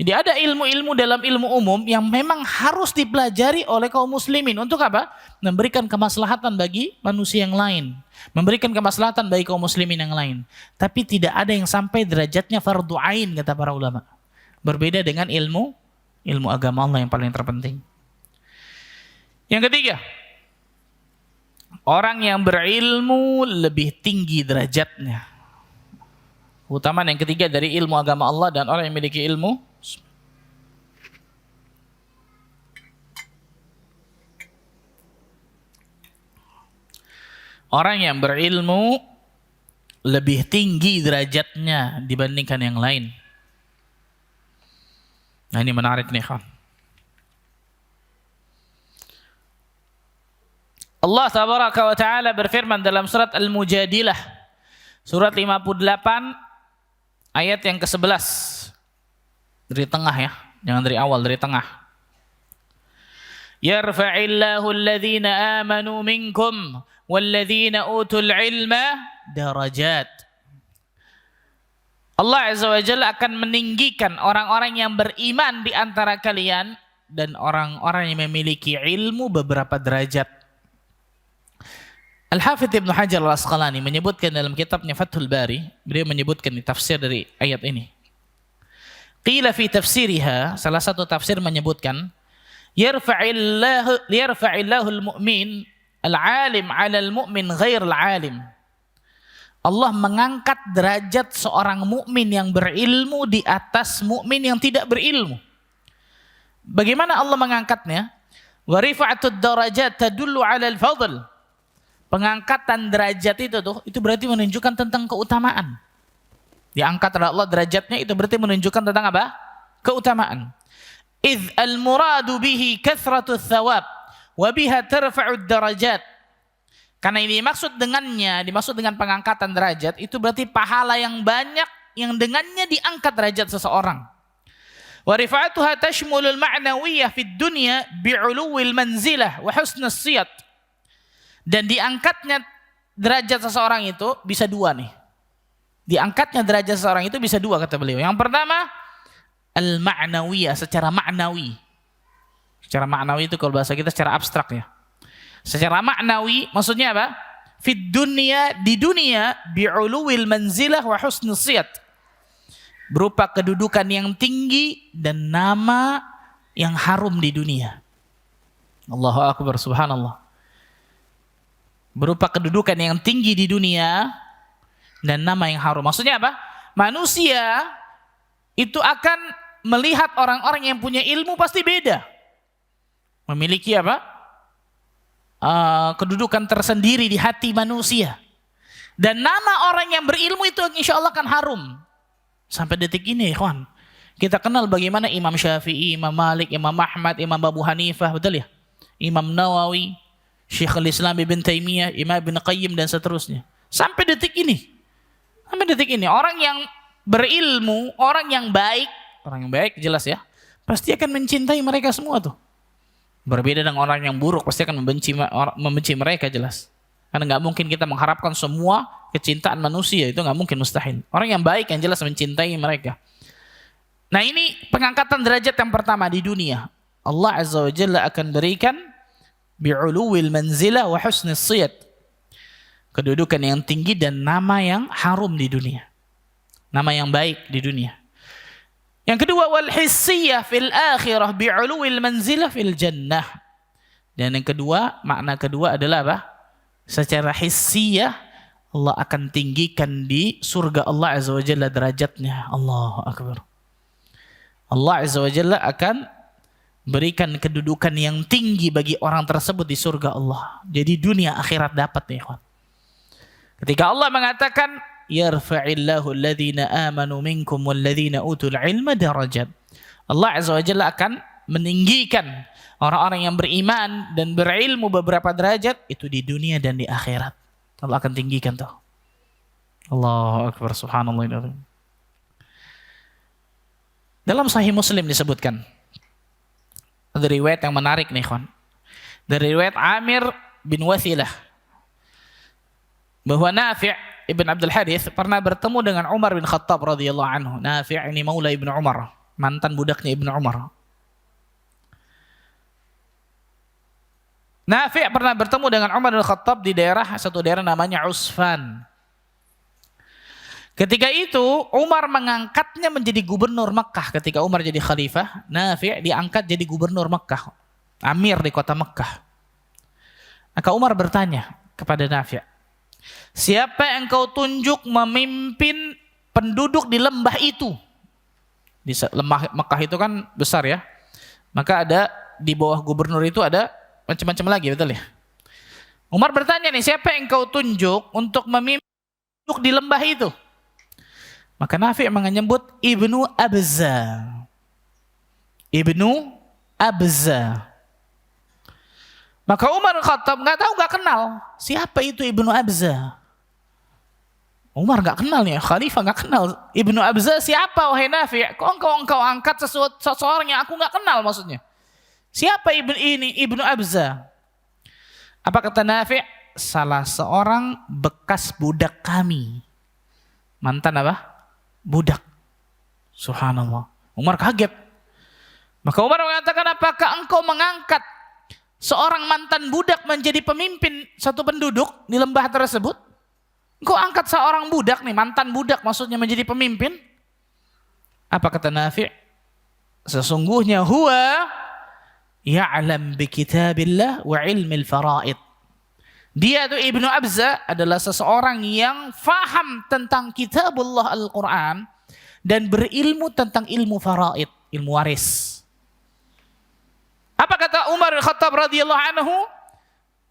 Jadi ada ilmu-ilmu dalam ilmu umum yang memang harus dipelajari oleh kaum muslimin. Untuk apa? Memberikan kemaslahatan bagi manusia yang lain. Memberikan kemaslahatan bagi kaum muslimin yang lain. Tapi tidak ada yang sampai derajatnya fardu ain, kata para ulama. Berbeda dengan ilmu agama Allah yang paling terpenting. Yang ketiga, orang yang berilmu lebih tinggi derajatnya. Keutamaan yang ketiga dari ilmu agama Allah dan orang yang memiliki ilmu, orang yang berilmu lebih tinggi derajatnya dibandingkan yang lain. Nah, ini menarik nih, kawan. Allah tabaraka wa ta'ala berfirman dalam surat Al-Mujadilah, surat 58 ayat yang ke-11. Dari tengah ya, jangan dari awal, dari tengah. Yarfa'illahu alladhina amanu minkum walladhina utul ilma darajat. Allah Azza wa Jalla akan meninggikan orang-orang yang beriman di antara kalian dan orang-orang yang memiliki ilmu beberapa derajat. Al-Hafidh Ibnu Hajar Al-Asqalani menyebutkan dalam kitabnya Fathul Bari, beliau menyebutkan di tafsir dari ayat ini. Qila fi tafsiriha, salah satu tafsir menyebutkan, yarfa'illahu al-mu'min al-alim 'ala al-mu'min ghair al-alim. Allah mengangkat derajat seorang mukmin yang berilmu di atas mukmin yang tidak berilmu. Bagaimana Allah mengangkatnya? Wa rifa'atud darajat tadullu 'ala al-fadl. Pengangkatan derajat itu berarti menunjukkan tentang keutamaan. Diangkat oleh Allah derajatnya itu berarti menunjukkan tentang apa? Keutamaan. Idz al-muradu bihi kathratus thawab wa biha tarfa'ud darajat. Karena ini dimaksud dengan pengangkatan derajat itu berarti pahala yang banyak yang dengannya diangkat derajat seseorang. Wa rifa'atuha tashmulul ma'nawiyyah fid dunya bi'uluwil manzilah wa husnus siyat. Dan diangkatnya derajat seseorang itu bisa dua nih. Diangkatnya derajat seseorang itu bisa dua, kata beliau. Yang pertama, al-ma'nawiyah, secara ma'nawi. Secara ma'nawi itu kalau bahasa kita secara abstrak ya. Secara ma'nawi maksudnya apa? Fid dunya, di dunia, bi'uluwil manzilah wa husnus siyat. Berupa kedudukan yang tinggi dan nama yang harum di dunia. Allahu Akbar, subhanallah. Berupa kedudukan yang tinggi di dunia dan nama yang harum. Maksudnya apa? Manusia itu akan melihat orang-orang yang punya ilmu pasti beda. Memiliki apa? Kedudukan tersendiri di hati manusia. Dan nama orang yang berilmu itu insya Allah akan harum. Sampai detik ini, ikhwan. Kita kenal bagaimana Imam Syafi'i, Imam Malik, Imam Ahmad, Imam Abu Hanifah, betul ya? Imam Nawawi, Syekhul Islam Ibn Taimiyah, Imam Ibn Qayyim dan seterusnya. Sampai detik ini. Orang yang berilmu, orang yang baik jelas ya, pasti akan mencintai mereka semua tuh. Berbeda dengan orang yang buruk, pasti akan membenci mereka jelas. Karena nggak mungkin kita mengharapkan semua kecintaan manusia, itu nggak mungkin, mustahil. Orang yang baik yang jelas mencintai mereka. Nah, ini pengangkatan derajat yang pertama di dunia. Allah Azza wa Jalla akan berikan bi'uluwil manzilah wa husnis siyat. Kedudukan yang tinggi dan nama yang harum di dunia. Nama yang baik di dunia. Yang kedua, wal hissiyah fil akhirah bi'uluwil manzilah fil jannah. Dan yang kedua, makna kedua adalah apa? Secara hissiyah Allah akan tinggikan di surga Allah Azza wa Jalla derajatnya. Allahu Akbar. Allah Azza wa Jalla akan berikan kedudukan yang tinggi bagi orang tersebut di surga Allah. Jadi dunia akhirat dapat nih, ikhwan. Ketika Allah mengatakan yarfa'illahu alladhina amanu minkum walladhina utul ilma darajat. Allah Azza wa Jalla akan meninggikan orang-orang yang beriman dan berilmu beberapa derajat itu di dunia dan di akhirat. Allah akan tinggikan tuh. Allahu Akbar, subhanallah. Dalam Sahih Muslim disebutkan, ada riwayat yang menarik nih, kawan. Dari riwayat Amir bin Wathilah bahwa Nafi' ibn Abdul Harith pernah bertemu dengan Umar bin Khattab radhiyallahu anhu. Nafi' ini maula ibn Umar. mantan budaknya Ibnu Umar. Nafi' pernah bertemu dengan Umar bin Khattab di satu daerah namanya Usfan. Ketika itu Umar mengangkatnya menjadi gubernur Mekkah. Ketika Umar jadi khalifah, Nafi' diangkat jadi gubernur Mekkah, amir di kota Mekkah. Maka Umar bertanya kepada Nafi', siapa yang kau tunjuk memimpin penduduk di lembah itu? Di lembah Mekkah itu kan besar ya. Maka ada di bawah gubernur itu ada macam-macam lagi, betul ya? Umar bertanya nih, siapa yang kau tunjuk untuk memimpin penduduk di lembah itu? Maka Nafi' menyebut Ibnu Abza. Ibnu Abza. Maka Umar Khattab nggak tahu, nggak kenal siapa itu Ibnu Abza. Umar nggak kenal nih, Khalifah nggak kenal Ibnu Abza siapa, wahai Nafi'? Kok engkau angkat seseorang yang aku nggak kenal, maksudnya? Siapa Ibnu Abza? Apa kata Nafi'? Salah seorang bekas budak kami. Mantan apa? Budak. Subhanallah. Umar kaget. Maka Umar mengatakan, apakah engkau mengangkat seorang mantan budak menjadi pemimpin satu penduduk di lembah tersebut? Engkau angkat seorang budak nih, mantan budak maksudnya, menjadi pemimpin? Apa kata Nafi'? Sesungguhnya huwa ya'lam bi kitabillah wa ilmil faraid. Dia itu Ibnu Abza adalah seseorang yang faham tentang kitabullah Al-Quran dan berilmu tentang ilmu faraid, ilmu waris. Apa kata Umar bin Khattab radhiyallahu anhu?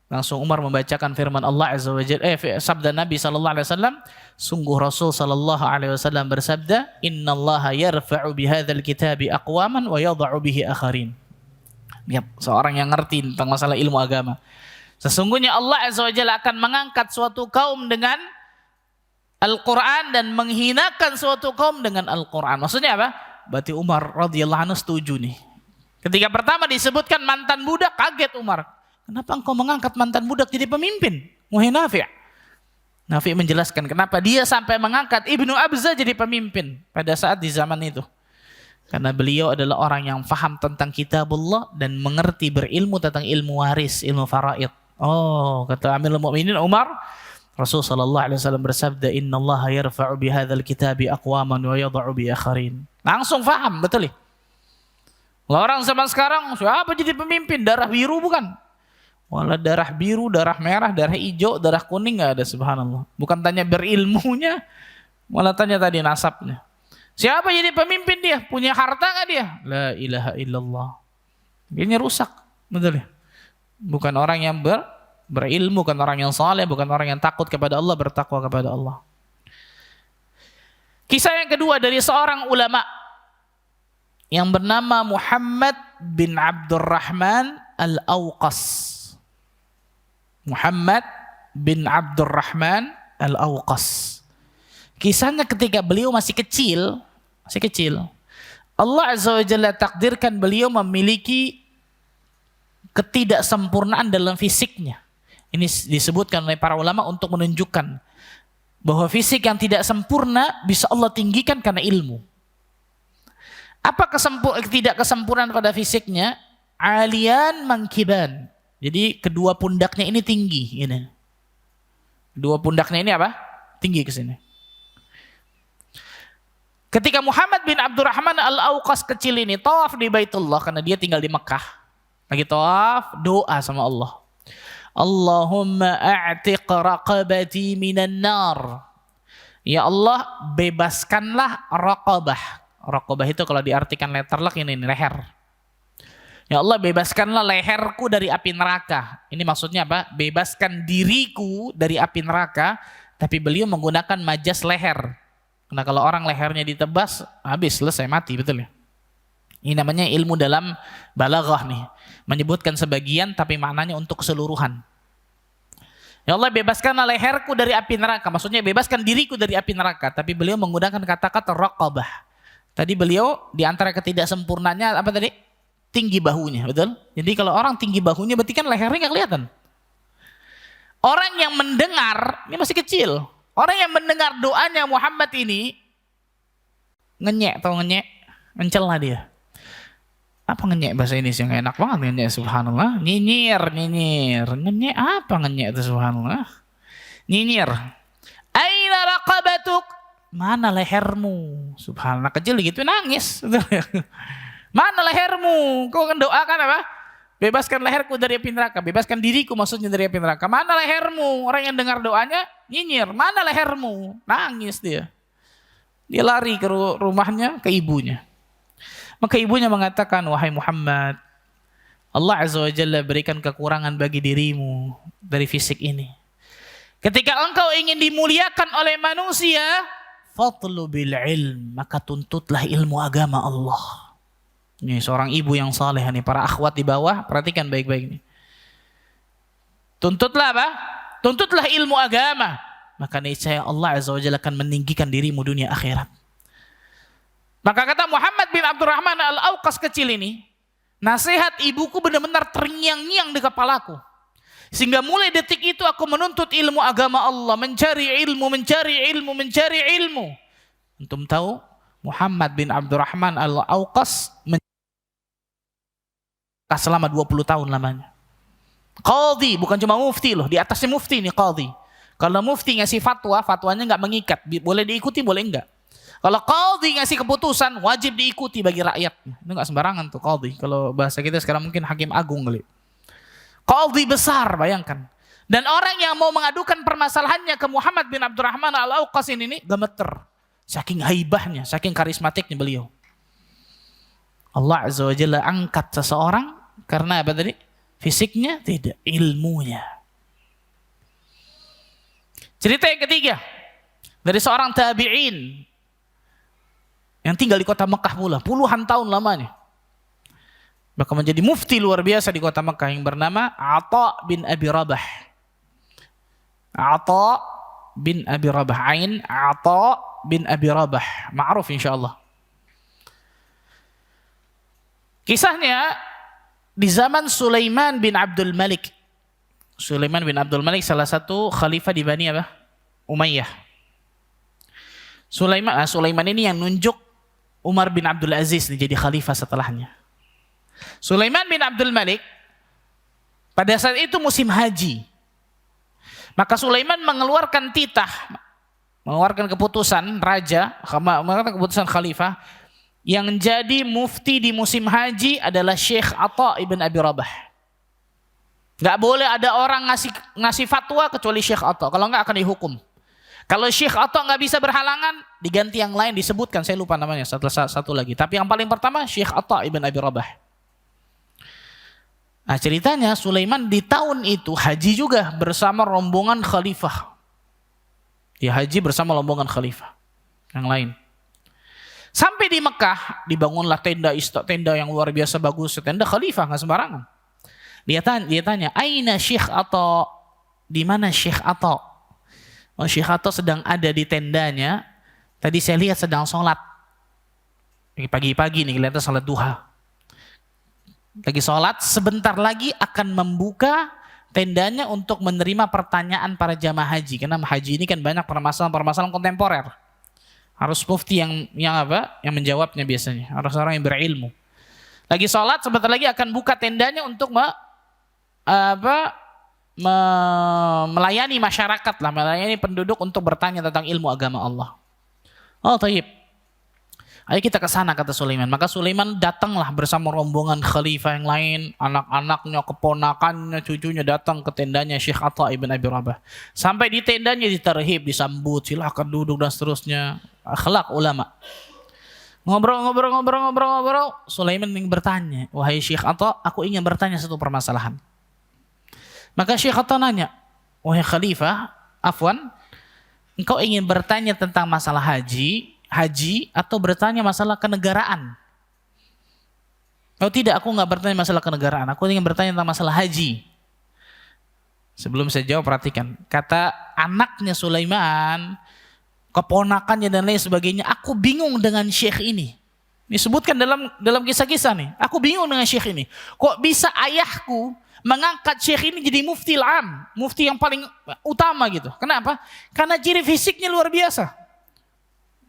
Langsung Umar membacakan firman Allah azza wa jalla, sabda Nabi sallallahu alaihi wasallam, sungguh Rasul sallallahu alaihi wasallam bersabda, innallaha yarfa'u bihadzal kitabi aqwaman wa yadh'u bihi akharin. Ya, seorang yang ngerti tentang masalah ilmu agama. Sesungguhnya Allah azza wa jalla akan mengangkat suatu kaum dengan Al-Quran dan menghinakan suatu kaum dengan Al-Quran. Maksudnya apa? Berarti Umar radhiyallahu anhu setuju nih. Ketika pertama disebutkan mantan budak, kaget Umar. Kenapa engkau mengangkat mantan budak jadi pemimpin? Wahai Nafi'. Nafi' menjelaskan kenapa dia sampai mengangkat Ibnu Abza jadi pemimpin pada saat di zaman itu. Karena beliau adalah orang yang faham tentang kitabullah dan mengerti, berilmu tentang ilmu waris, ilmu faraid. Oh, kata Amirul Mukminin Umar, Rasul sallallahu alaihi wasallam bersabda, innallaha yarfa'u bihadzal kitabi aqwaman wa yadh'u bi akharin. Langsung faham, betul ya? Orang zaman sekarang, siapa jadi pemimpin? Darah biru bukan? Walau darah biru, darah merah, darah hijau, darah kuning nggak ada, subhanallah. Bukan tanya berilmunya, malah tanya tadi nasabnya. Siapa jadi pemimpin dia? Punya harta nggak dia? La ilaha illallah. Kayaknya rusak, betul ya? Bukan orang yang berilmu, bukan orang yang saleh, bukan orang yang takut kepada Allah, bertakwa kepada Allah. Kisah yang kedua dari seorang ulama yang bernama Muhammad bin Abdurrahman Al-Awqas. Muhammad bin Abdurrahman Al-Awqas. Kisahnya ketika beliau masih kecil, Allah Azza wa Jalla takdirkan beliau memiliki ketidaksempurnaan dalam fisiknya. Ini disebutkan oleh para ulama untuk menunjukkan bahwa fisik yang tidak sempurna bisa Allah tinggikan karena ilmu. Apa ketidaksempurnaan pada fisiknya? Alian mangkiban. Jadi kedua pundaknya ini tinggi, ini. Kedua pundaknya ini apa? Tinggi ke sini. Ketika Muhammad bin Abdurrahman Al-Awqas kecil ini tawaf di Baitullah, karena dia tinggal di Mekah, lagi tawaf, doa sama Allah. Allahumma a'tiq raqabati minan nar. Ya Allah, bebaskanlah raqabah. Raqabah itu kalau diartikan letterlock ini leher. Ya Allah, bebaskanlah leherku dari api neraka. Ini maksudnya apa? Bebaskan diriku dari api neraka, tapi beliau menggunakan majas leher. Karena kalau orang lehernya ditebas, habis, selesai, mati, betul ya? Ini namanya ilmu dalam balaghah nih. Menyebutkan sebagian tapi maknanya untuk keseluruhan. Ya Allah, bebaskanlah leherku dari api neraka. Maksudnya bebaskan diriku dari api neraka. Tapi beliau menggunakan kata-kata raqabah. Tadi beliau di antara ketidaksempurnanya apa tadi? Tinggi bahunya, betul? Jadi kalau orang tinggi bahunya berarti kan lehernya nggak kelihatan. Orang yang mendengar, ini masih kecil. Orang yang mendengar doanya Muhammad ini ngenyek, tahu ngenyek? mencela dia. Apa ngenyek bahasa ini sih yang enak banget ngenyek, subhanallah. Nyinyir. Ngenyek apa ngenyek itu, subhanallah. Nyinyir. Aina raqabatuk? Mana lehermu? Subhanallah, kecil gitu nangis. Mana lehermu? Kau kan doakan apa? Bebaskan leherku dari api neraka. Bebaskan diriku maksudnya dari api neraka. Mana lehermu? Orang yang dengar doanya nyinyir. Mana lehermu? Nangis dia. Dia lari ke rumahnya, ke ibunya. Maka ibunya mengatakan, wahai Muhammad, Allah Azza wa Jalla berikan kekurangan bagi dirimu dari fisik ini. Ketika engkau ingin dimuliakan oleh manusia, fatlubil ilm, maka tuntutlah ilmu agama Allah. Ini seorang ibu yang saleh nih, para akhwat di bawah, perhatikan baik-baik nih. Tuntutlah apa? Tuntutlah ilmu agama. Maka niscaya Allah Azza wa Jalla akan meninggikan dirimu dunia akhirat. Maka kata Muhammad bin Abdurrahman Al-Auqas kecil ini, nasihat ibuku benar-benar terngiang-ngiang di kepalaku. Sehingga mulai detik itu aku menuntut ilmu agama Allah, mencari ilmu. Antum tahu, Muhammad bin Abdurrahman Al-Auqas selama 20 tahun lamanya. Qadhi, bukan cuma mufti loh, di atasnya mufti nih qadhi. Kalau mufti ngasih fatwa, fatwanya nggak mengikat, boleh diikuti, boleh enggak. Kalau qadhi ngasih keputusan, wajib diikuti bagi rakyat. Itu nggak sembarangan tuh qadhi. Kalau bahasa kita sekarang mungkin hakim agung kali. Qadhi besar, bayangkan. Dan orang yang mau mengadukan permasalahannya ke Muhammad bin Abdurrahman Al-Auqas ini nih, gemeter. Saking haibahnya, saking karismatiknya beliau. Allah Azza wa Jalla angkat seseorang karena apa tadi? Fisiknya tidak, ilmunya. Cerita yang ketiga dari seorang tabi'in yang tinggal di kota Mekah pula, puluhan tahun lamanya. Maka menjadi mufti luar biasa di kota Mekah yang bernama Atha bin Abi Rabah. Atha bin Abi Rabah, Ain Atha bin Abi Rabah, ma'ruf insyaallah. Kisahnya di zaman Sulaiman bin Abdul Malik. Sulaiman bin Abdul Malik salah satu khalifah di Bani apa? Umayyah. Sulaiman ini yang nunjuk Umar bin Abdul Aziz jadi khalifah setelahnya. Sulaiman bin Abdul Malik pada saat itu musim haji. Maka Sulaiman mengeluarkan titah, mengeluarkan keputusan raja, mengeluarkan keputusan khalifah yang jadi mufti di musim haji adalah Syekh Atha ibn Abi Rabah. Gak boleh ada orang ngasih fatwa kecuali Syekh Atha, kalau enggak akan dihukum. Kalau Syekh Atha nggak bisa berhalangan, diganti yang lain, disebutkan, saya lupa namanya, satu lagi. Tapi yang paling pertama Syekh Atha ibn Abi Rabah. Nah ceritanya Sulaiman di tahun itu haji juga bersama rombongan khalifah. Dia haji bersama rombongan khalifah yang lain. Sampai di Mekah dibangunlah tenda yang luar biasa bagus, tenda khalifah nggak sembarangan. Dia tanya, Aina Syekh Atha? Di mana Syekh Atha? Oh, Syekh Atha sedang ada di tendanya. Tadi saya lihat sedang sholat. Pagi-pagi nih, kelihatan sholat duha. Lagi sholat, sebentar lagi akan membuka tendanya untuk menerima pertanyaan para jamaah haji. Karena haji ini kan banyak permasalahan kontemporer. Harus mufti yang menjawabnya biasanya. Harus orang yang berilmu. Lagi sholat, sebentar lagi akan buka tendanya untuk melayani masyarakat lah, melayani penduduk untuk bertanya tentang ilmu agama Allah. Oh, taib. Ayo kita ke sana, kata Sulaiman. Maka Sulaiman datanglah bersama rombongan khalifah yang lain, anak-anaknya, keponakannya, cucunya datang ke tendanya Syekh Atha ibn Abi Rabah. Sampai di tendanya ditarhib, disambut, silakan duduk dan seterusnya. Akhlak ulama. Ngobrol. Sulaiman ingin bertanya, wahai Syekh Atha, aku ingin bertanya satu permasalahan. Maka Syekh Atha nanya, wahai khalifah, afwan, engkau ingin bertanya tentang masalah haji atau bertanya masalah kenegaraan? Oh tidak, aku nggak bertanya masalah kenegaraan, aku ingin bertanya tentang masalah haji. Sebelum saya jawab, perhatikan. Kata anaknya Sulaiman, keponakannya dan lain sebagainya, aku bingung dengan syekh ini. Disebutkan dalam kisah-kisah nih, aku bingung dengan syekh ini. Kok bisa ayahku mengangkat syekh ini jadi mufti al-am, mufti yang paling utama gitu. Kenapa? Karena ciri fisiknya luar biasa.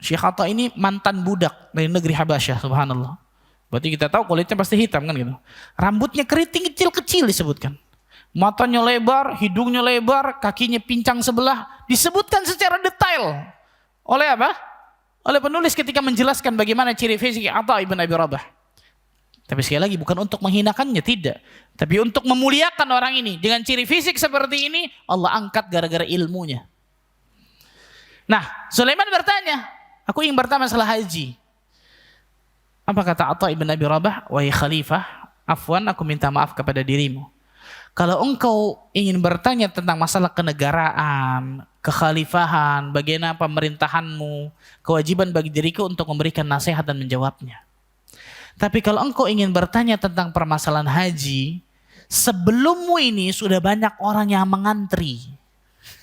Syekh Atta ini mantan budak dari negeri Habasyah, subhanallah. Berarti kita tahu kulitnya pasti hitam kan gitu. Rambutnya keriting kecil-kecil disebutkan. Matanya lebar, hidungnya lebar, kakinya pincang sebelah. Disebutkan secara detail. Oleh apa? Oleh penulis ketika menjelaskan bagaimana ciri fisik Atta ibn Abi Rabah. Tapi sekali lagi bukan untuk menghinakannya, tidak. Tapi untuk memuliakan orang ini. Dengan ciri fisik seperti ini, Allah angkat gara-gara ilmunya. Nah, Sulaiman bertanya, aku ingin bertanya masalah haji. Apa kata Atta ibn Abi Rabah? Wahai khalifah, afwan, aku minta maaf kepada dirimu. Kalau engkau ingin bertanya tentang masalah kenegaraan, kekhalifahan, bagaimana pemerintahanmu, kewajiban bagi diriku untuk memberikan nasihat dan menjawabnya. Tapi kalau engkau ingin bertanya tentang permasalahan haji, sebelummu ini sudah banyak orang yang mengantri.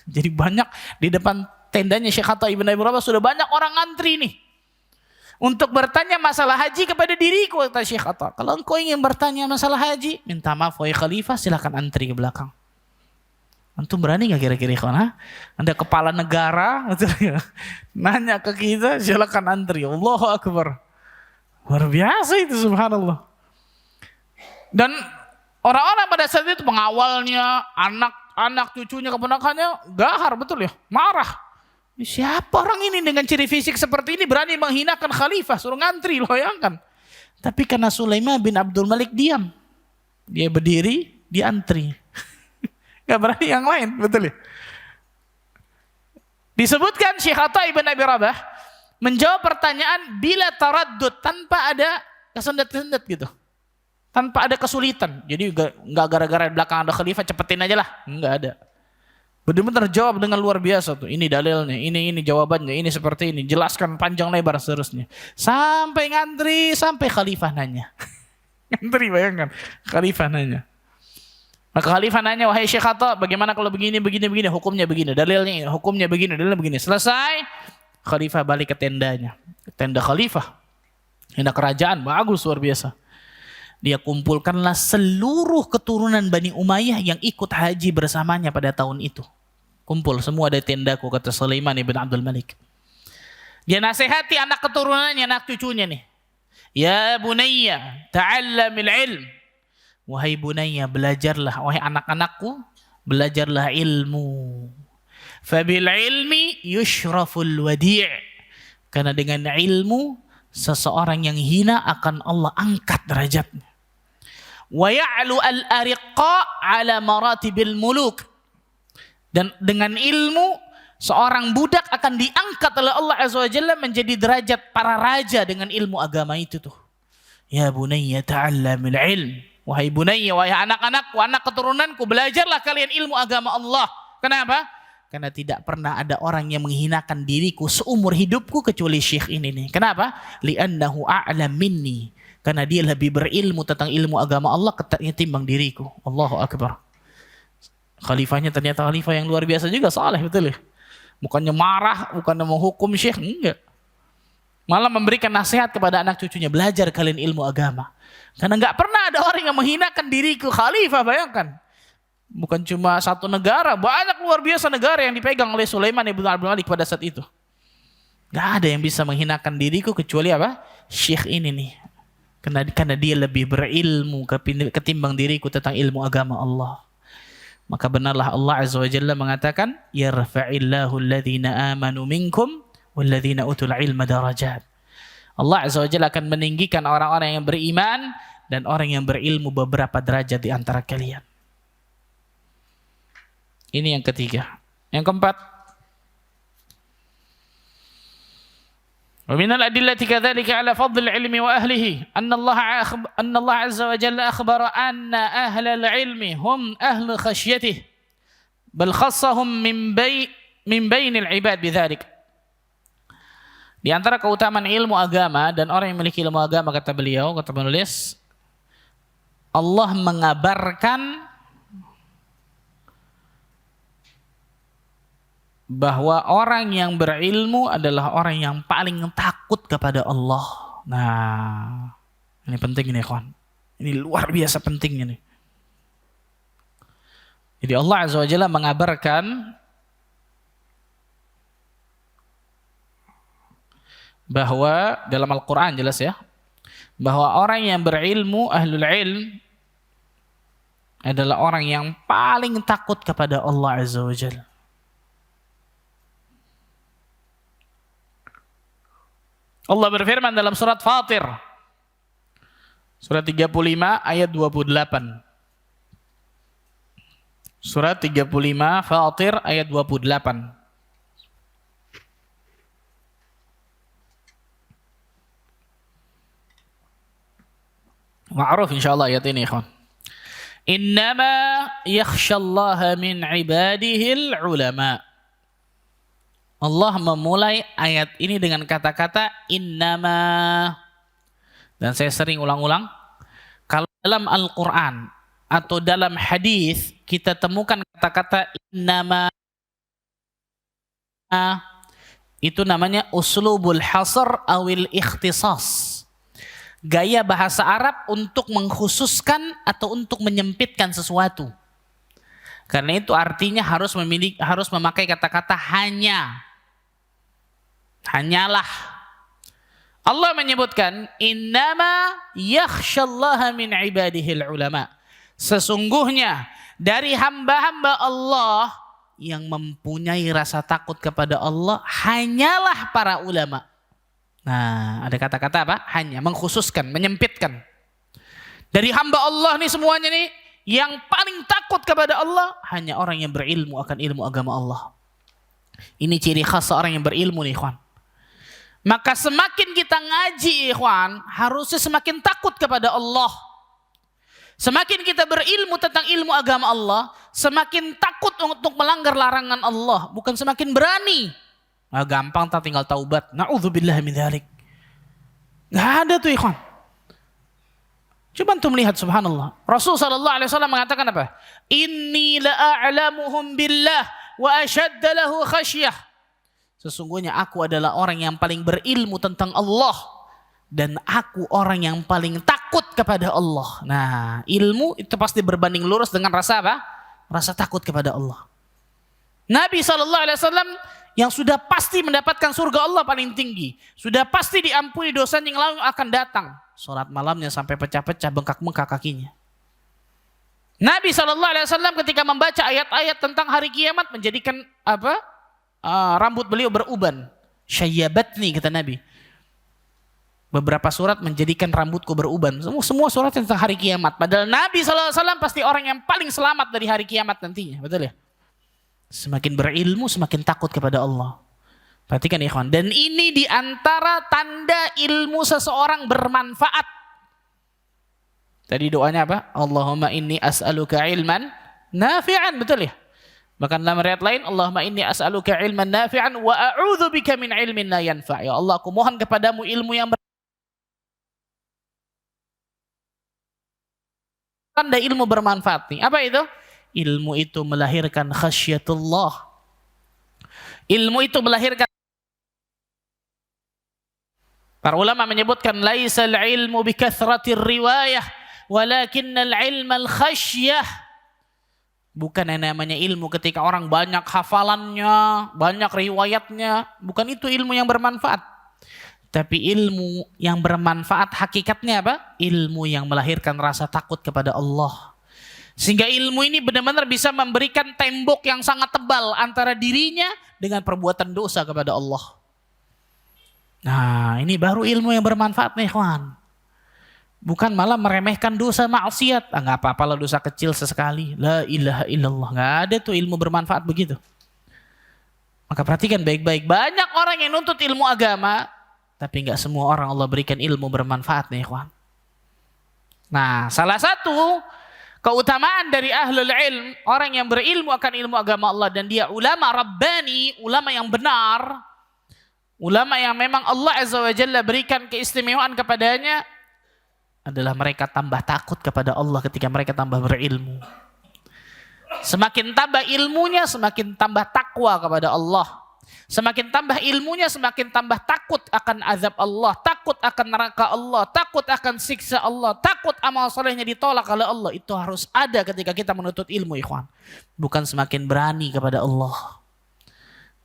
Jadi banyak di depan tendanya Syekh Atta ibn Abi Rabah sudah banyak orang ngantri nih. Untuk bertanya masalah haji kepada diriku, kata Syekh Atta. Kalau engkau ingin bertanya masalah haji, minta maaf wahai khalifah, silakan antri ke belakang. Antum berani gak kira-kira ikhwan? Anda kepala negara, nanya ke kita, silakan antri. Allahu Akbar. Luar biasa itu, subhanallah. Dan orang-orang pada saat itu pengawalnya, anak cucunya, keponakannya, gahar betul ya, marah. Siapa orang ini dengan ciri fisik seperti ini berani menghinakan khalifah, suruh ngantri, loh bayangkan. Tapi karena Sulaiman bin Abdul Malik diam. Dia berdiri, dia antri. Gak berani yang lain, betul ya. Disebutkan Syekh Atta ibn Abi Rabah menjawab pertanyaan bila taraddud, tanpa ada kesendat-kesendat gitu. Tanpa ada kesulitan. Jadi gak gara-gara di belakang ada khalifah cepetin aja lah. Enggak ada. Benar-benar jawab dengan luar biasa tuh. Ini dalilnya, ini jawabannya, ini seperti ini. Jelaskan panjang lebar seterusnya. Sampai ngantri, sampai khalifah nanya. Ngantri bayangkan, khalifah nanya. Maka khalifah nanya, wahai Syekh Atta, bagaimana kalau begini, hukumnya begini, dalilnya ini, hukumnya begini, dalilnya begini. Selesai, khalifah balik ke tendanya. Tenda khalifah, tenda kerajaan, bagus luar biasa. Dia kumpulkanlah seluruh keturunan Bani Umayyah yang ikut haji bersamanya pada tahun itu. Kumpul semua dari tendaku, kata Sulaiman ibn Abdul Malik. Dia nasihati anak keturunannya, anak cucunya nih. Ya bunayya, ta'allamil ilm. Wahai bunayya, belajarlah. Wahai anak-anakku, belajarlah ilmu. Fabil ilmi yushraful wadi'. Karena dengan ilmu, seseorang yang hina akan Allah angkat derajatnya. Wa ya'lu al-ariqa ala maratibil muluk. Dan dengan ilmu, seorang budak akan diangkat oleh Allah Azza wa Jalla menjadi derajat para raja dengan ilmu agama itu tuh. Ya bunayya ta'allamil ilm. Wahai bunayya, wahai anak-anakku, anak keturunanku, belajarlah kalian ilmu agama Allah. Kenapa? Karena tidak pernah ada orang yang menghinakan diriku seumur hidupku kecuali syekh ini nih. Kenapa? Li'annahu a'lam minni. Karena dia lebih berilmu tentang ilmu agama Allah ketimbang diriku. Allahu Akbar. Khalifahnya ternyata khalifah yang luar biasa juga, saleh betul ya. Bukannya marah, bukannya menghukum syekh, enggak. Malah memberikan nasihat kepada anak cucunya, belajar kalian ilmu agama. Karena enggak pernah ada orang yang menghinakan diriku, khalifah, bayangkan. Bukan cuma satu negara, banyak luar biasa negara yang dipegang oleh Sulaiman ibn Abdul Malik pada saat itu. Gak ada yang bisa menghinakan diriku kecuali apa? Syekh ini nih. Karena dia lebih berilmu ketimbang diriku tentang ilmu agama Allah. Maka benarlah Allah Azza wa Jalla mengatakan, yarfa'illahu alladhina amanu minkum walladhina utul ilma darajat. Allah Azza wa Jalla akan meninggikan orang-orang yang beriman dan orang yang berilmu beberapa derajat di antara kalian. Ini yang ketiga. Yang keempat, wa minal adillati kadzalika ala fadlil ilmi wa ahlihi anna Allah azza wa jalla akhbara anna ahlal ilmi hum ahlu khasyatih bal khassahum min bainil ibad bidzalik. Di antara keutamaan ilmu agama dan orang yang memiliki ilmu agama, kata beliau, kata penulis, Allah mengabarkan bahwa orang yang berilmu adalah orang yang paling takut kepada Allah. Nah, ini penting ini kawan. Ini luar biasa pentingnya nih. Jadi Allah Azza wa Jalla mengabarkan bahwa dalam Al-Quran jelas ya, bahwa orang yang berilmu, ahlul ilm, adalah orang yang paling takut kepada Allah Azza wa Jalla. Allah berfirman dalam surat Fatir, surat 35 ayat 28. Surat 35 Fatir ayat 28. Ma'ruf insyaallah ayat ini, ikhwan. Innama yakhshallaha min ibadihil ulama. Allah memulai ayat ini dengan kata-kata innama. Dan saya sering ulang-ulang, kalau dalam Al-Quran atau dalam hadis kita temukan kata-kata innama, itu namanya uslubul hasr awil ikhtisas. Gaya bahasa Arab untuk mengkhususkan atau untuk menyempitkan sesuatu. Karena itu artinya harus memakai kata-kata hanya. Hanyalah. Allah menyebutkan innama yakhshallaha min ibadihil ulama. Sesungguhnya dari hamba-hamba Allah yang mempunyai rasa takut kepada Allah hanyalah para ulama. Nah, ada kata-kata apa? Hanya, mengkhususkan, menyempitkan. Dari hamba Allah nih semuanya nih, yang paling takut kepada Allah hanya orang yang berilmu akan ilmu agama Allah. Ini ciri khas seorang yang berilmu nih, ikhwan. Maka semakin kita ngaji, ikhwan, harusnya semakin takut kepada Allah. Semakin kita berilmu tentang ilmu agama Allah, semakin takut untuk melanggar larangan Allah, bukan semakin berani. Nah, gampang tak tinggal taubat. Na'udzubillah min dzalik. Enggak ada tuh, ikhwan. Coba antum lihat, subhanallah. Rasul sallallahu alaihi wasallam mengatakan apa? Inni la'alamuhum billah wa ashadda lahu khasyah. Sesungguhnya aku adalah orang yang paling berilmu tentang Allah dan aku orang yang paling takut kepada Allah. Nah, ilmu itu pasti berbanding lurus dengan rasa apa? Rasa takut kepada Allah. Nabi sallallahu alaihi wasallam yang sudah pasti mendapatkan surga Allah paling tinggi, sudah pasti diampuni dosa yang lalu akan datang. Salat malamnya sampai pecah-pecah, bengkak-bengkak kakinya. Nabi SAW ketika membaca ayat-ayat tentang hari kiamat menjadikan apa? Rambut beliau beruban. Syayyabatni, kata Nabi. Beberapa surat menjadikan rambutku beruban. Semua surat tentang hari kiamat. Padahal Nabi SAW pasti orang yang paling selamat dari hari kiamat nantinya. Betul ya? Semakin berilmu, semakin takut kepada Allah. Perhatikan ikhwan. Dan ini diantara tanda ilmu seseorang bermanfaat. Tadi doanya apa? Allahumma inni as'aluka ilman nafi'an. Betul ya? Bahkan dalam riwayat lain, Allahumma inni as'aluka ilman nafi'an wa a'udzu bika min ilmin la yanfa'. Ya Allah, aku mohon kepadamu ilmu yang tanda ilmu bermanfaat nih. Apa itu? Ilmu itu melahirkan khasyatullah. Ilmu itu melahirkan. Para ulama menyebutkan laisal ilmu bikathratir riwayah walakinnal ilmal khasyah. Bukan yang namanya ilmu ketika orang banyak hafalannya, banyak riwayatnya, bukan itu ilmu yang bermanfaat. Tapi ilmu yang bermanfaat hakikatnya apa? Ilmu yang melahirkan rasa takut kepada Allah. Sehingga ilmu ini benar-benar bisa memberikan tembok yang sangat tebal antara dirinya dengan perbuatan dosa kepada Allah. Nah, ini baru ilmu yang bermanfaat nih, kawan. Bukan malah meremehkan dosa maksiat. Nggak apa-apa lah dosa kecil sesekali. La ilaha illallah. Nggak ada tuh ilmu bermanfaat begitu. Maka perhatikan baik-baik. Banyak orang yang nuntut ilmu agama, tapi nggak semua orang Allah berikan ilmu bermanfaat nih, kawan. Nah, salah satu keutamaan dari ahlul ilm, orang yang berilmu akan ilmu agama Allah dan dia ulama rabbani, ulama yang benar, ulama yang memang Allah Azza wa Jalla berikan keistimewaan kepadanya, adalah mereka tambah takut kepada Allah ketika mereka tambah berilmu. Semakin tambah ilmunya, semakin tambah takwa kepada Allah. Semakin tambah ilmunya, semakin tambah takut akan azab Allah, takut akan neraka Allah, takut akan siksa Allah, takut amal solehnya ditolak oleh Allah. Itu harus ada ketika kita menuntut ilmu, ikhwan. Bukan semakin berani kepada Allah.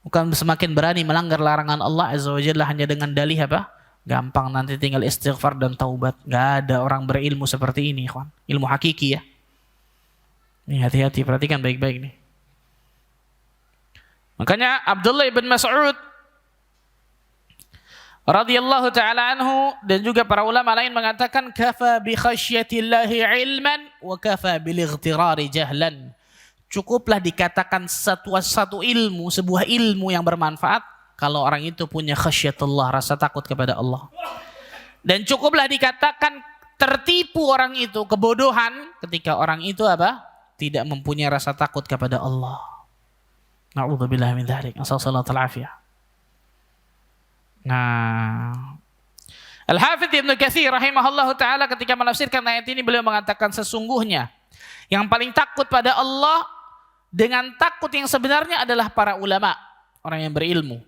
Bukan semakin berani melanggar larangan Allah Azza wa Jalla hanya dengan dalih apa? Gampang nanti tinggal istighfar dan taubat. Gak ada orang berilmu seperti ini, ikhwan. Ilmu hakiki ya. Ini hati-hati, perhatikan baik-baik nih. Makanya Abdullah ibn Mas'ud radhiyallahu ta'ala anhu dan juga para ulama lain mengatakan kafa bi khasyatillahi ilman wa kafa bil ightirari jahlan. Cukuplah dikatakan satu ilmu, sebuah ilmu yang bermanfaat kalau orang itu punya khasyatullah, rasa takut kepada Allah. Dan cukuplah dikatakan tertipu orang itu, kebodohan ketika orang itu apa? Tidak mempunyai rasa takut kepada Allah. Na'udzubillah min dzalik. Nasallallahu alafiyah. Nah, Al-Hafidz Ibnu Katsir rahimahullahu taala ketika menafsirkan ayat ini beliau mengatakan sesungguhnya yang paling takut pada Allah dengan takut yang sebenarnya adalah para ulama, orang yang berilmu.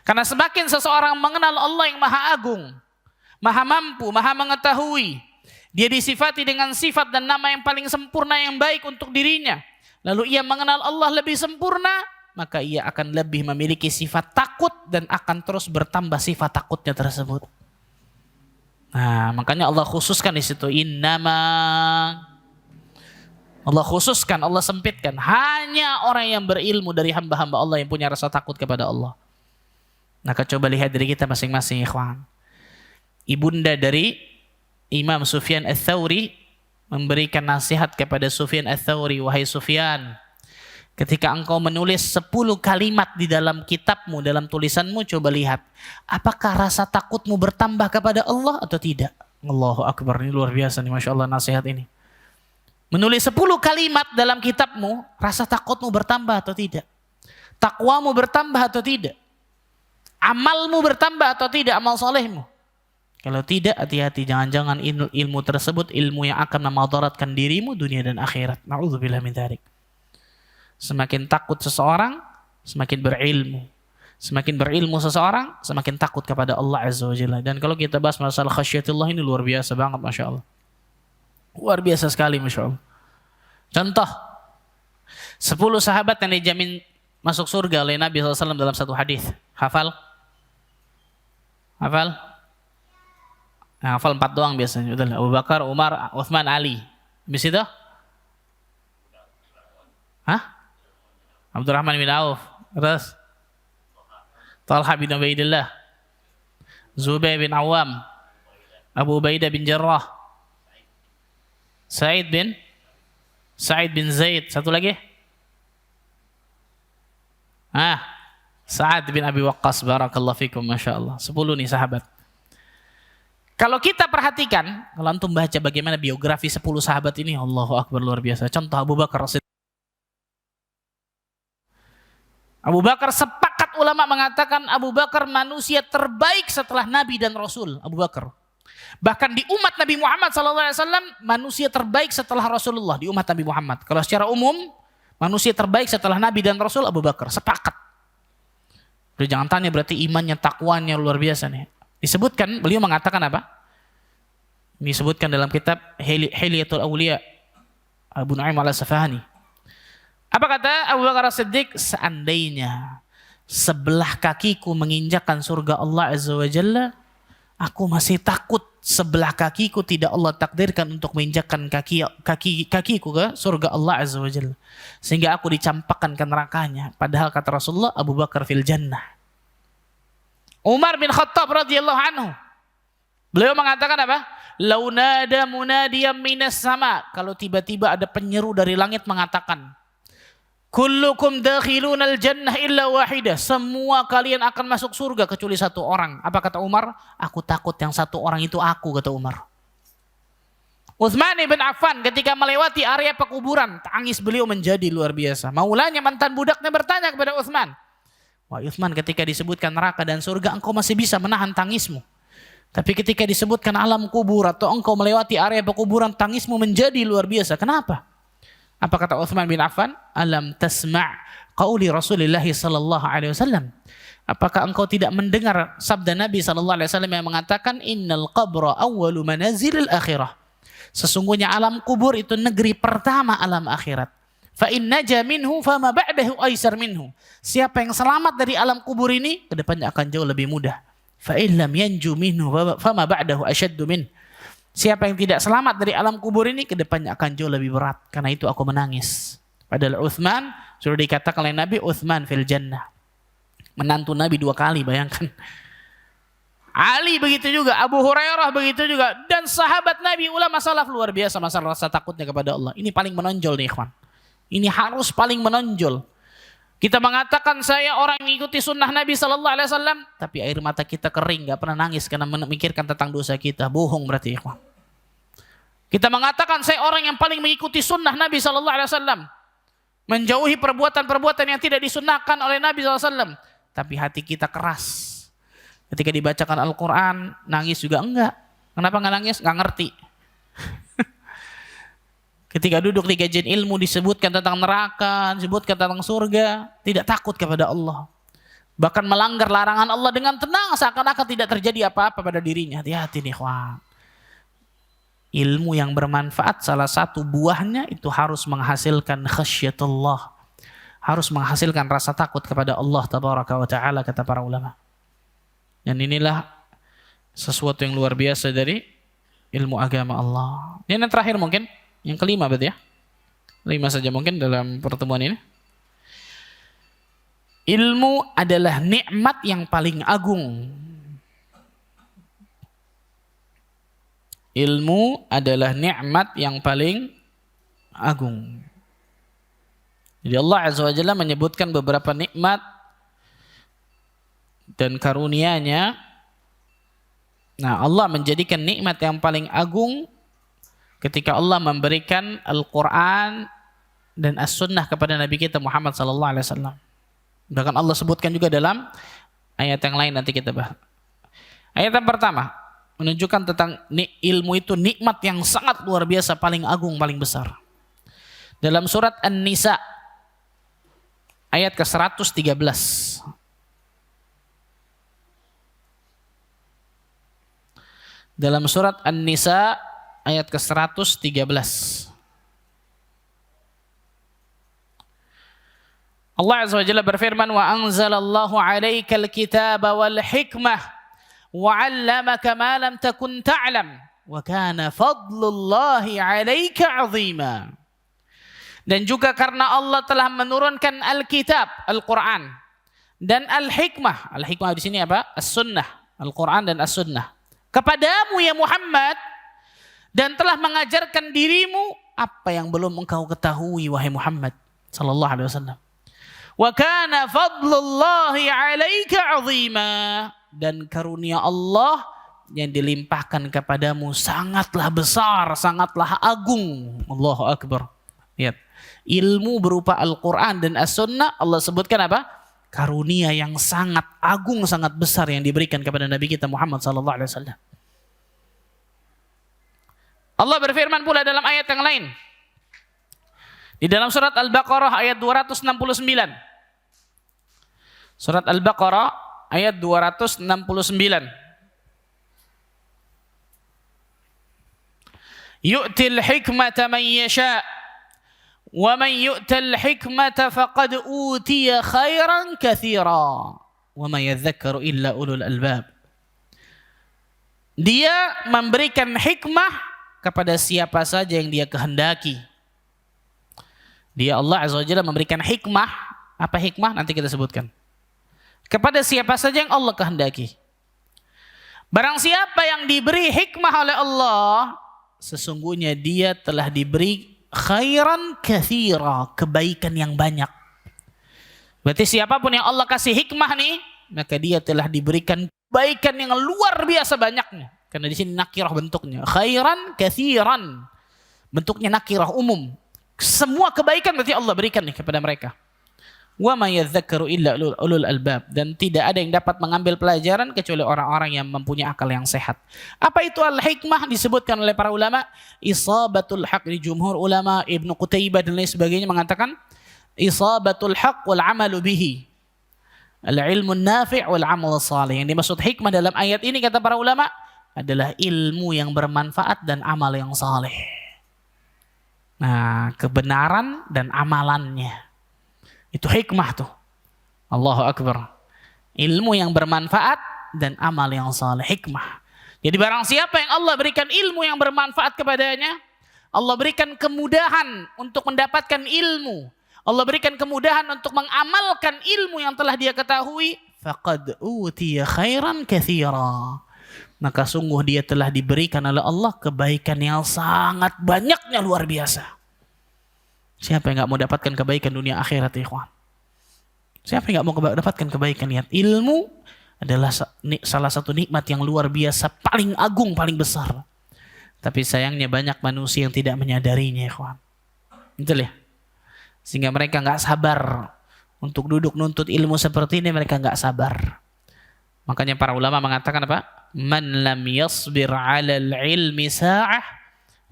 Karena semakin seseorang mengenal Allah yang maha agung, maha mampu, maha mengetahui, dia disifati dengan sifat dan nama yang paling sempurna yang baik untuk dirinya, lalu ia mengenal Allah lebih sempurna, maka ia akan lebih memiliki sifat takut dan akan terus bertambah sifat takutnya tersebut. Nah, makanya Allah khususkan di situ Allah khususkan, Allah sempitkan. Hanya orang yang berilmu dari hamba-hamba Allah yang punya rasa takut kepada Allah. Maka coba lihat diri kita masing-masing, ikhwan. Ibunda dari Imam Sufyan Ats-Tsauri memberikan nasihat kepada Sufyan Ats-Tsauri, wahai Sufyan, ketika engkau menulis 10 kalimat di dalam kitabmu, dalam tulisanmu, coba lihat, apakah rasa takutmu bertambah kepada Allah atau tidak? Allahu Akbar, ini luar biasa nih, Masya Allah nasihat ini. Menulis 10 kalimat dalam kitabmu, rasa takutmu bertambah atau tidak? Takwamu bertambah atau tidak? Amalmu bertambah atau tidak, amal solehmu? Kalau tidak, hati-hati, jangan-jangan ilmu tersebut ilmu yang akan memadaratkan dirimu dunia dan akhirat. Na'udzubillah min dzalik. Semakin takut seseorang, semakin berilmu. Semakin berilmu seseorang, semakin takut kepada Allah Azza wa Jalla. Dan kalau kita bahas masalah khasyatullah ini luar biasa banget, Masya Allah. Luar biasa sekali, Masya Allah. Contoh, 10 sahabat yang dijamin masuk surga oleh Nabi SAW dalam satu hadis. Hafal? Hafal? Nah, hafal 4 doang biasanya. Abu Bakar, Umar, Utsman, Ali. Habis itu? Hah? Abdurrahman bin Auf. Terus? Talha bin Ubaidillah. Zubair bin Awam. Abu Ubaidah bin Jarrah. Sa'id bin Zaid. Satu lagi? Sa'ad bin Abi Waqqas. Barakallahu fikum, Masya Allah. 10 nih sahabat. Kalau kita perhatikan, kalau antum baca bagaimana biografi 10 sahabat ini, Allahu Akbar, luar biasa. Contoh Abu Bakar. Abu Bakar, sepakat ulama mengatakan Abu Bakar manusia terbaik setelah Nabi dan Rasul. Abu Bakar. Bahkan di umat Nabi Muhammad SAW, manusia terbaik setelah Rasulullah di umat Nabi Muhammad. Kalau secara umum, manusia terbaik setelah Nabi dan Rasul Abu Bakar. Sepakat. Jadi jangan tanya berarti imannya, takwanya luar biasa nih. Disebutkan, beliau mengatakan apa? Disebutkan dalam kitab Hilyatul Awliya Abu Nu'aim al-Asfahani. Apa kata Abu Bakar As-Siddiq? Seandainya sebelah kakiku menginjakkan surga Allah Azza wa Jalla, aku masih takut sebelah kakiku tidak Allah takdirkan untuk menginjakkan kakiku ke surga Allah Azza wa Jalla, sehingga aku dicampakkan ke nerakanya. Padahal kata Rasulullah, Abu Bakar fil jannah. Umar bin Khattab radhiyallahu anhu, beliau mengatakan apa? Launada munadiyam minas sama. Kalau tiba-tiba ada penyeru dari langit mengatakan, kullukum dakhilunal jannah illa wahidah. Semua kalian akan masuk surga kecuali satu orang. Apa kata Umar? Aku takut yang satu orang itu aku, kata Umar. Utsman bin Affan ketika melewati area pekuburan, tangis beliau menjadi luar biasa. Maulanya, mantan budaknya, bertanya kepada Utsman, wahai Utsman, ketika disebutkan neraka dan surga, engkau masih bisa menahan tangismu. Tapi ketika disebutkan alam kubur atau engkau melewati area pekuburan, tangismu menjadi luar biasa. Kenapa? Apa kata Utsman bin Affan? Alam tasma' qauli Rasulullah sallallahu alaihi wasallam. Apakah engkau tidak mendengar sabda Nabi sallallahu alaihi wasallam yang mengatakan innal qabra awwalu manazilil akhirah. Sesungguhnya alam kubur itu negeri pertama alam akhirat. Fa in naja minhu fama ba'dahu aisar minhu. Siapa yang selamat dari alam kubur ini, kedepannya akan jauh lebih mudah. Fa in lam yanju minhu fama ba'dahu asyaddu min. Siapa yang tidak selamat dari alam kubur ini, kedepannya akan jauh lebih berat. Karena itu aku menangis. Padahal Uthman, sudah dikatakan oleh Nabi, Uthman fil jannah. Menantu Nabi 2 kali, bayangkan. Ali begitu juga, Abu Hurairah begitu juga, dan sahabat Nabi, ulama salaf luar biasa masalah rasa takutnya kepada Allah. Ini paling menonjol nih ikhwan. Ini harus paling menonjol. Kita mengatakan saya orang yang mengikuti sunnah Nabi SAW, tapi air mata kita kering, gak pernah nangis karena memikirkan tentang dosa kita. Bohong berarti ikhwan. Kita mengatakan saya orang yang paling mengikuti sunnah Nabi SAW, menjauhi perbuatan-perbuatan yang tidak disunnahkan oleh Nabi SAW, tapi hati kita keras. Ketika dibacakan Al-Quran, nangis juga enggak. Kenapa enggak nangis? Enggak ngerti. Ketika duduk di kajian ilmu disebutkan tentang neraka, disebutkan tentang surga, tidak takut kepada Allah. Bahkan melanggar larangan Allah dengan tenang, seakan-akan tidak terjadi apa-apa pada dirinya. Hati-hati nih, wah. Ilmu yang bermanfaat salah satu buahnya itu harus menghasilkan khasyatullah. Harus menghasilkan rasa takut kepada Allah tabaraka wa ta'ala, kata para ulama. Dan inilah sesuatu yang luar biasa dari ilmu agama Allah. Ini yang terakhir mungkin, yang kelima berarti ya. 5 saja mungkin dalam pertemuan ini. Ilmu adalah nikmat yang paling agung. Ilmu adalah nikmat yang paling agung. Jadi Allah Azza wa Jalla menyebutkan beberapa nikmat dan karunia-Nya. Nah, Allah menjadikan nikmat yang paling agung ketika Allah memberikan Al-Quran dan As-Sunnah kepada Nabi kita Muhammad SAW. Bahkan Allah sebutkan juga dalam ayat yang lain, nanti kita bahas. Ayat yang pertama menunjukkan tentang ilmu itu nikmat yang sangat luar biasa, paling agung, paling besar. Dalam surat An-Nisa ayat ke-113. Dalam surat An-Nisa ayat ke-113. Allah Azza wa Jalla berfirman, wa anzalallahu 'alaikal kitaba wal hikmah wa 'allamaka ma lam takun ta'lam wa kana fadlullahi 'alaika 'azima. Dan juga karena Allah telah menurunkan Alkitab, Al-Quran, dan Al-Hikmah. Al-Hikmah di sini apa? As-Sunnah, Al-Quran dan As-Sunnah. Kepadamu ya Muhammad, dan telah mengajarkan dirimu apa yang belum engkau ketahui wahai Muhammad sallallahu alaihi wasallam. Wa kana fadlullahi 'alaika 'azima, dan karunia Allah yang dilimpahkan kepadamu sangatlah besar, sangatlah agung. Allahu akbar. Lihat, ilmu berupa Al-Quran dan As-Sunnah, Allah sebutkan apa? Karunia yang sangat agung, sangat besar yang diberikan kepada Nabi kita Muhammad sallallahu alaihi wasallam. Allah berfirman pula dalam ayat yang lain. Di dalam surat Al-Baqarah ayat 269. Surat Al-Baqarah ayat 269. Yu'til hikmata man yasha' wa man yu'tal hikmata faqad utiya khairan katsira wa ma yadhakkaru illa ulul albab. Dia memberikan hikmah kepada siapa saja yang dia kehendaki. Dia Allah Azza wa Jalla memberikan hikmah. Apa hikmah? Nanti kita sebutkan. Kepada siapa saja yang Allah kehendaki. Barang siapa yang diberi hikmah oleh Allah, sesungguhnya dia telah diberi khairan katsira, kebaikan yang banyak. Berarti siapapun yang Allah kasih hikmah nih, maka dia telah diberikan kebaikan yang luar biasa banyaknya. Karena di sini nakirah bentuknya. Khairan katsiran. Bentuknya nakirah umum. Semua kebaikan berarti Allah berikan nih kepada mereka. Wa ma yadhakkaru illa ulul albab, dan tidak ada yang dapat mengambil pelajaran kecuali orang-orang yang mempunyai akal yang sehat. Apa itu al-hikmah? Disebutkan oleh para ulama, isabatul haq, di jumhur ulama, Ibnu Qutaibah dan lain sebagainya mengatakan isabatul haq wal amalu bihi. Al-ilmu nafi' wal amal salih. Yang dimaksud hikmah dalam ayat ini kata para ulama adalah ilmu yang bermanfaat dan amal yang saleh. Nah, kebenaran dan amalannya. Itu hikmah tuh. Allahu Akbar. Ilmu yang bermanfaat dan amal yang saleh, hikmah. Jadi barang siapa yang Allah berikan ilmu yang bermanfaat kepadanya, Allah berikan kemudahan untuk mendapatkan ilmu, Allah berikan kemudahan untuk mengamalkan ilmu yang telah dia ketahui, faqad utiya khairan katsira. Maka sungguh dia telah diberikan oleh Allah kebaikan yang sangat banyaknya, luar biasa. Siapa yang gak mau dapatkan kebaikan dunia akhirat, ikhwan? Siapa yang gak mau dapatkan kebaikan? Lihat, ilmu adalah salah satu nikmat yang luar biasa, paling agung, paling besar. Tapi sayangnya banyak manusia yang tidak menyadarinya, ikhwan. Betul ya? Sehingga mereka gak sabar untuk duduk nuntut ilmu seperti ini, mereka gak sabar. Makanya para ulama mengatakan apa? Man lam yasbir 'alal ilmi sa'ah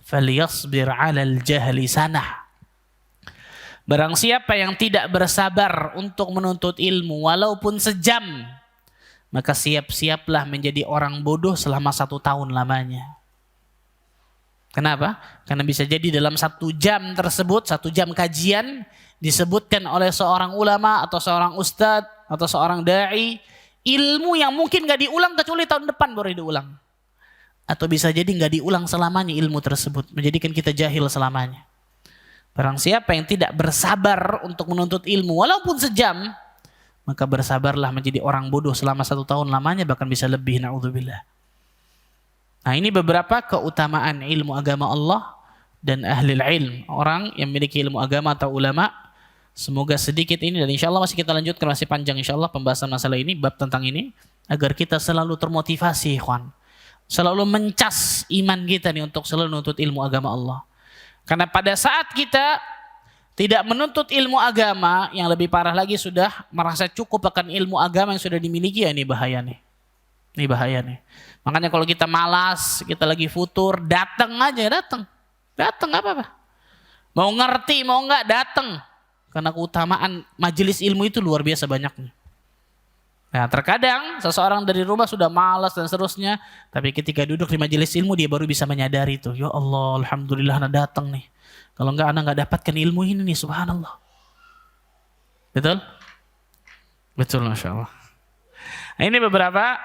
falyasbir 'alal jahli sanah. Barang siapa yang tidak bersabar untuk menuntut ilmu walaupun sejam, maka siap-siaplah menjadi orang bodoh selama 1 tahun lamanya. Kenapa? Karena bisa jadi dalam 1 jam tersebut, 1 jam kajian, disebutkan oleh seorang ulama atau seorang ustadz atau seorang da'i ilmu yang mungkin gak diulang kecuali tahun depan baru diulang. Atau bisa jadi gak diulang selamanya ilmu tersebut, menjadikan kita jahil selamanya. Barang siapa yang tidak bersabar untuk menuntut ilmu walaupun sejam, maka bersabarlah menjadi orang bodoh selama 1 tahun lamanya, bahkan bisa lebih, na'udzubillah. Nah, ini beberapa keutamaan ilmu agama Allah dan ahli ilm, orang yang memiliki ilmu agama atau ulama. Semoga sedikit ini, dan insya Allah masih kita lanjutkan, masih panjang insya Allah pembahasan masalah ini, bab tentang ini, agar kita selalu termotivasi, ikhwan. Selalu mencas iman kita nih untuk selalu menuntut ilmu agama Allah. Karena pada saat kita tidak menuntut ilmu agama, yang lebih parah lagi sudah merasa cukup akan ilmu agama yang sudah dimiliki, ya ini bahaya nih. Ini bahaya nih. Makanya kalau kita malas, kita lagi futur, datang aja, datang nggak apa-apa. Mau ngerti mau nggak, datang. Karena keutamaan majelis ilmu itu luar biasa banyaknya. Nah, terkadang seseorang dari rumah sudah malas dan seterusnya, tapi ketika duduk di majelis ilmu dia baru bisa menyadari itu. Ya Allah, alhamdulillah anak datang nih. Kalau enggak anak enggak dapatkan ilmu ini nih, subhanallah. Betul? Betul, Masya Allah. Nah, ini beberapa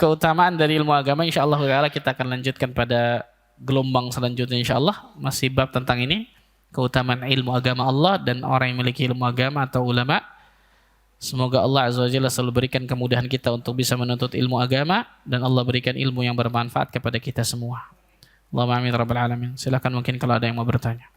keutamaan dari ilmu agama. Insya Allah kita akan lanjutkan pada gelombang selanjutnya, insya Allah. Masih bab tentang ini. Keutamaan ilmu agama Allah dan orang yang memiliki ilmu agama atau ulama. Semoga Allah Azza wa Jalla selalu berikan kemudahan kita untuk bisa menuntut ilmu agama, dan Allah berikan ilmu yang bermanfaat kepada kita semua. Allahumma amin rabbal alamin. Silakan mungkin kalau ada yang mau bertanya.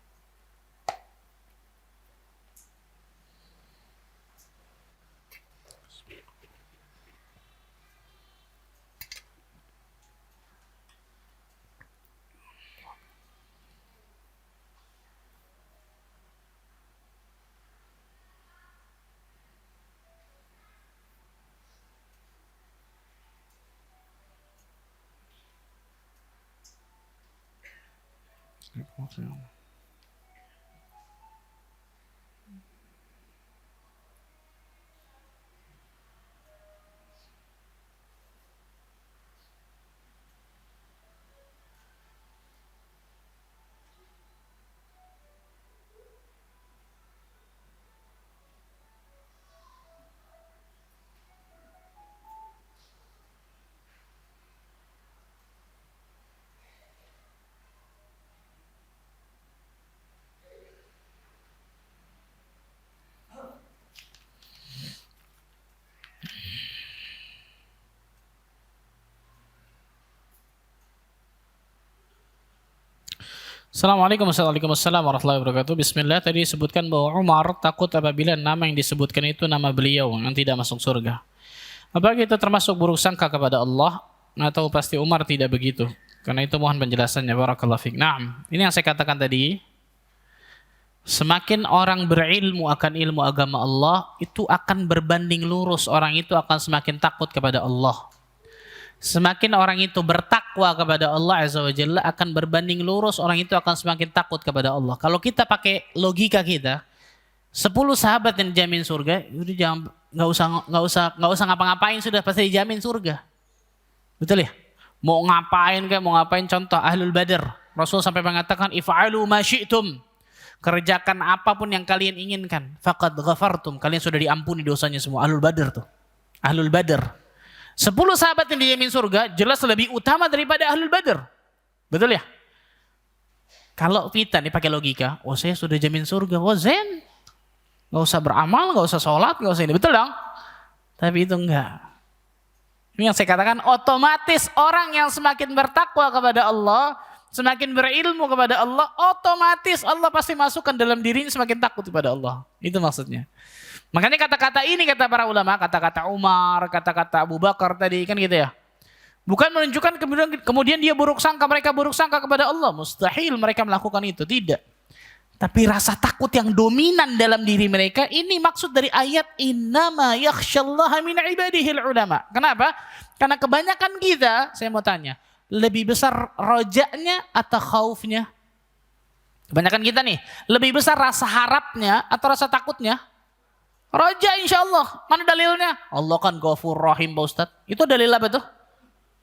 Assalamualaikum warahmatullahi wabarakatuh. Bismillah, tadi disebutkan bahwa Umar takut apabila nama yang disebutkan itu nama beliau yang tidak masuk surga. Apakah itu termasuk buruk sangka kepada Allah, atau pasti Umar tidak begitu? Karena itu mohon penjelasannya, barakallahu fiik. Naam, ini yang saya katakan tadi. Semakin orang berilmu akan ilmu agama Allah, itu akan berbanding lurus, orang itu akan semakin takut kepada Allah. Semakin orang itu bertakwa kepada Allah Azza wa Jalla, akan berbanding lurus orang itu akan semakin takut kepada Allah. Kalau kita pakai logika kita, 10 sahabat yang dijamin surga, udah jangan, nggak usah ngapa-ngapain, sudah pasti dijamin surga. Betul ya? Mau ngapain contoh Ahlul Badar. Rasul sampai mengatakan if'alu ma syi'tum. Kerjakan apapun yang kalian inginkan. Faqad ghafartum. Kalian sudah diampuni dosanya semua. Ahlul Badr tuh. Ahlul Badr. 10 sahabat yang dijamin surga jelas lebih utama daripada Ahlul Badr. Betul ya? Kalau kita nih pakai logika, oh saya sudah jamin surga, oh zen. Gak usah beramal, gak usah sholat, gak usah ini. Betul dong? Tapi itu enggak. Ini yang saya katakan, otomatis orang yang semakin bertakwa kepada Allah, semakin berilmu kepada Allah, otomatis Allah pasti masukkan dalam dirinya semakin takut kepada Allah. Itu maksudnya. Makanya kata-kata ini kata para ulama, kata-kata Umar, kata-kata Abu Bakar tadi kan gitu ya. Bukan menunjukkan kemudian dia mereka buruk sangka kepada Allah. Mustahil mereka melakukan itu, tidak. Tapi rasa takut yang dominan dalam diri mereka, ini maksud dari ayat innama yakhsyallaha min ibadihil ulama. Kenapa? Karena kebanyakan kita, saya mau tanya, lebih besar rojanya atau khaufnya? Kebanyakan kita nih, lebih besar rasa harapnya atau rasa takutnya? Roja insyaAllah. Mana dalilnya? Allah kan Ghafur Rahim Pak Ustadz. Itu dalil apa tuh?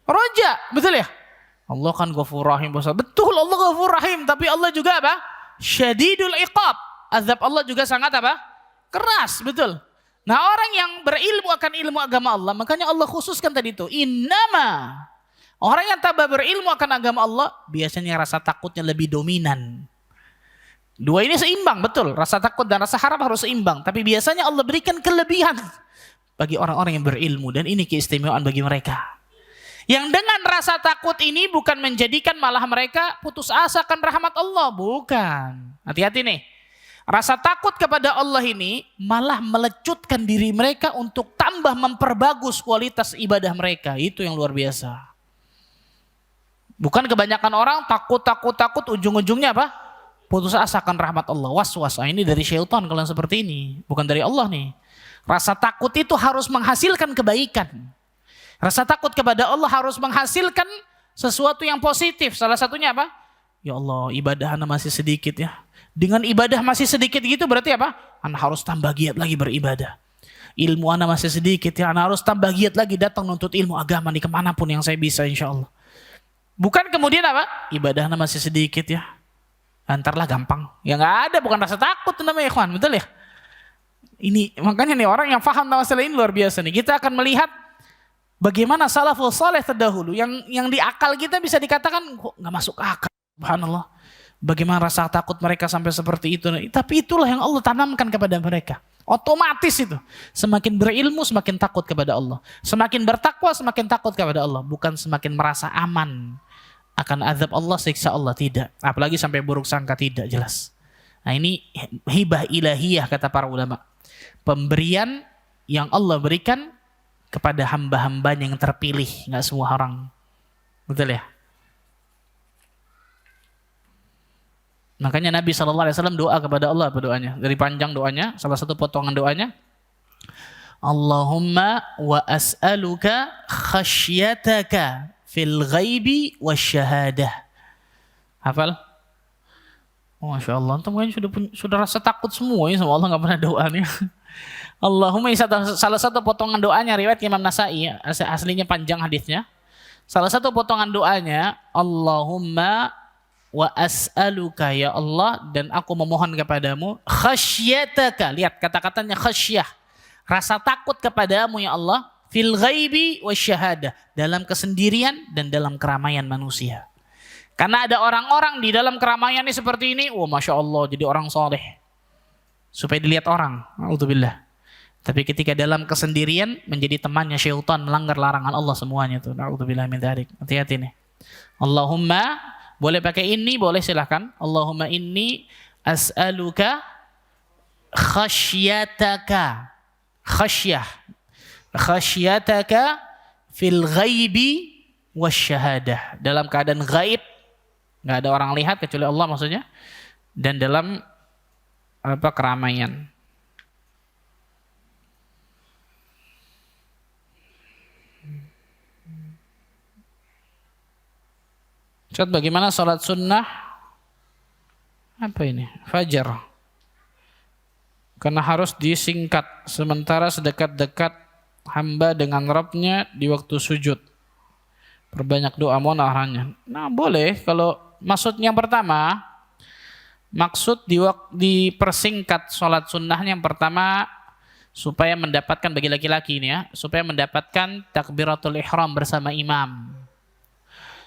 Roja, betul ya? Allah kan Ghafur Rahim Pak Ustadz. Betul Allah Ghafur Rahim, tapi Allah juga apa? Syadidul iqab. Azab Allah juga sangat apa? Keras, betul. Nah orang yang berilmu akan ilmu agama Allah, makanya Allah khususkan tadi itu. Innama. Orang yang tambah berilmu akan agama Allah, biasanya rasa takutnya lebih dominan. Dua ini seimbang, betul. Rasa takut dan rasa harap harus seimbang. Tapi biasanya Allah berikan kelebihan bagi orang-orang yang berilmu. Dan ini keistimewaan bagi mereka. Yang dengan rasa takut ini bukan menjadikan malah mereka putus asa akan rahmat Allah. Bukan. Hati-hati nih. Rasa takut kepada Allah ini malah melecutkan diri mereka untuk tambah memperbagus kualitas ibadah mereka. Itu yang luar biasa. Bukan kebanyakan orang takut ujung-ujungnya apa? Putus asa akan rahmat Allah. Was-was. Ini dari syaitan kalau yang seperti ini. Bukan dari Allah nih. Rasa takut itu harus menghasilkan kebaikan. Rasa takut kepada Allah harus menghasilkan sesuatu yang positif. Salah satunya apa? Ya Allah, ibadah ana masih sedikit ya. Dengan ibadah masih sedikit gitu berarti apa? Ana harus tambah giat lagi beribadah. Ilmu ana masih sedikit ya. Ana harus tambah giat lagi datang nuntut ilmu agama nih kemanapun yang saya bisa insya Allah. Bukan kemudian apa? Ibadah ana masih sedikit ya. Antarlah gampang. Ya nggak ada, bukan rasa takut namanya ikhwan. Betul ya? Ini makanya nih orang yang paham tentang masalah ini luar biasa nih. Kita akan melihat bagaimana salafus saleh terdahulu yang di akal kita bisa dikatakan kok nggak masuk akal. Subhanallah. Bagaimana rasa takut mereka sampai seperti itu. Tapi itulah yang Allah tanamkan kepada mereka. Otomatis itu. Semakin berilmu semakin takut kepada Allah. Semakin bertakwa semakin takut kepada Allah. Bukan semakin merasa aman akan azab Allah, siksa Allah. Tidak. Apalagi sampai buruk sangka, tidak jelas. Nah ini hibah ilahiyah kata para ulama. Pemberian yang Allah berikan kepada hamba-hambanya yang terpilih, nggak semua orang. Betul ya? Makanya Nabi SAW doa kepada Allah apa doanya? Dari panjang doanya, salah satu potongan doanya, Allahumma wa as'aluka khasyataka fil ghaibi wasyahadah. Hafal? Oh, Masya Allah, antum kan sudah rasa takut semua ya sama Allah, nggak pernah doa nih. Allahumma, salah satu potongan doanya riwayat Imam Nasai, aslinya panjang hadisnya. Salah satu potongan doanya, Allahumma wa as'aluka ya Allah, dan aku memohon kepadamu khasyataka. Lihat kata-katanya khasyah. Rasa takut kepadamu ya Allah, fil ghaibi wasyahadah, dalam kesendirian dan dalam keramaian manusia. Karena ada orang-orang di dalam keramaian ini seperti ini, oh Masya Allah jadi orang soleh. Supaya dilihat orang, na'udzubillah. Tapi ketika dalam kesendirian menjadi temannya syaitan, melanggar larangan Allah semuanya tuh. Na'udzubillah min dzalik. Hati-hati nih. Allahumma, boleh pakai ini, boleh silahkan. Allahumma inni as'aluka khasyataka. Khasyah. Khasyataka fil ghaibi wasyahadah. Dalam keadaan gaib, nggak ada orang lihat kecuali Allah maksudnya. Dan dalam keramaian. Ustaz, bagaimana sholat sunnah? Apa ini? Fajar. Karena harus disingkat. Sementara sedekat-dekat hamba dengan Rabbnya di waktu sujud. Perbanyak doa, mohon arahannya. Nah boleh kalau Maksud yang pertama, maksud dipersingkat sholat sunnahnya yang pertama supaya mendapatkan bagi laki-laki ini ya, supaya mendapatkan takbiratul ihram bersama imam.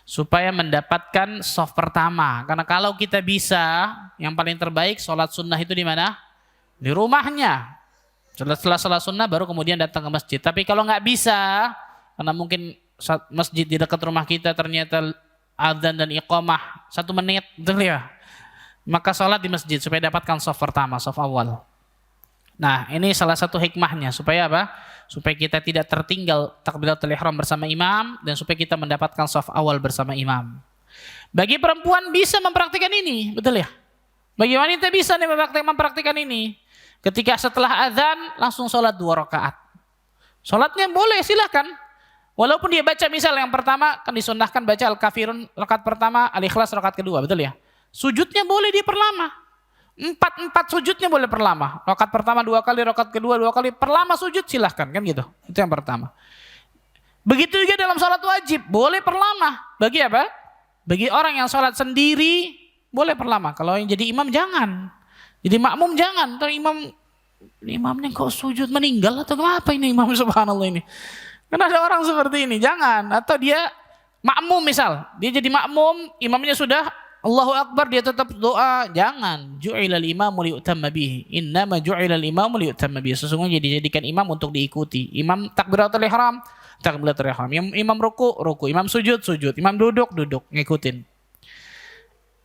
Supaya mendapatkan shaf pertama. Karena kalau kita bisa, yang paling terbaik sholat sunnah itu di mana? Di rumahnya. Setelah sholat sunnah baru kemudian datang ke masjid. Tapi kalau nggak bisa, karena mungkin masjid di dekat rumah kita ternyata adzan dan iqamah 1 menit, betul ya? Maka sholat di masjid supaya dapatkan shaf pertama, shaf awal. Nah, ini salah satu hikmahnya supaya apa? Supaya kita tidak tertinggal takbiratul ihram bersama imam dan supaya kita mendapatkan shaf awal bersama imam. Bagi perempuan bisa mempraktikkan ini, betul ya? Bagi wanita bisa nih mempraktikkan ini. Ketika setelah azan langsung sholat 2 rakaat. Sholatnya boleh, silakan. Walaupun dia baca misal yang pertama kan disunnahkan baca Al-Kafirun rakaat pertama, Al-Ikhlas rakaat kedua, betul ya? Sujudnya boleh diperlama. 4 sujudnya boleh perlama. Rakaat pertama 2 kali, rakaat kedua 2 kali, perlama sujud silahkan kan gitu. Itu yang pertama. Begitu juga dalam sholat wajib boleh perlama. Bagi apa? Bagi orang yang sholat sendiri boleh perlama. Kalau yang jadi imam jangan. Jadi makmum jangan. Ntar imamnya kok sujud meninggal atau apa ini imam, subhanallah ini. Kan ada orang seperti ini, jangan. Atau dia makmum misal, dia jadi makmum, imamnya sudah Allahu Akbar, dia tetap doa, jangan. Ju'ilal imamu liyutamma bihi. Innama ju'ilal imamu liyutamma bihi. Sesungguhnya dijadikan imam untuk diikuti. Imam takbiratul ihram, takbiratul ihram. Imam ruku, imam sujud, imam duduk, ngikutin.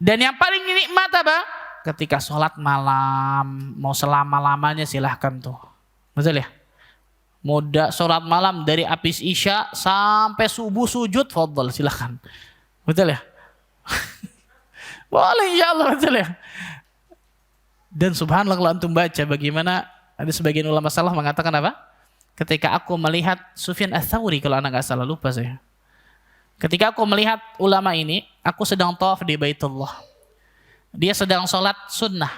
Dan yang paling nikmat apa? Ketika sholat malam, mau selama-lamanya silahkan tuh. Betul ya? Muda sholat malam dari habis isya sampai subuh sujud, fadhal silahkan. Betul ya? Boleh insyaallah, betul ya. Dan subhanallah kalau antum baca bagaimana ada sebagian ulama salaf mengatakan apa? Ketika aku melihat Sufyan Ats-Tsauri, kalau anak nggak salah, lupa saya. Ketika aku melihat ulama ini, aku sedang tawaf di Baitullah. Dia sedang sholat sunnah.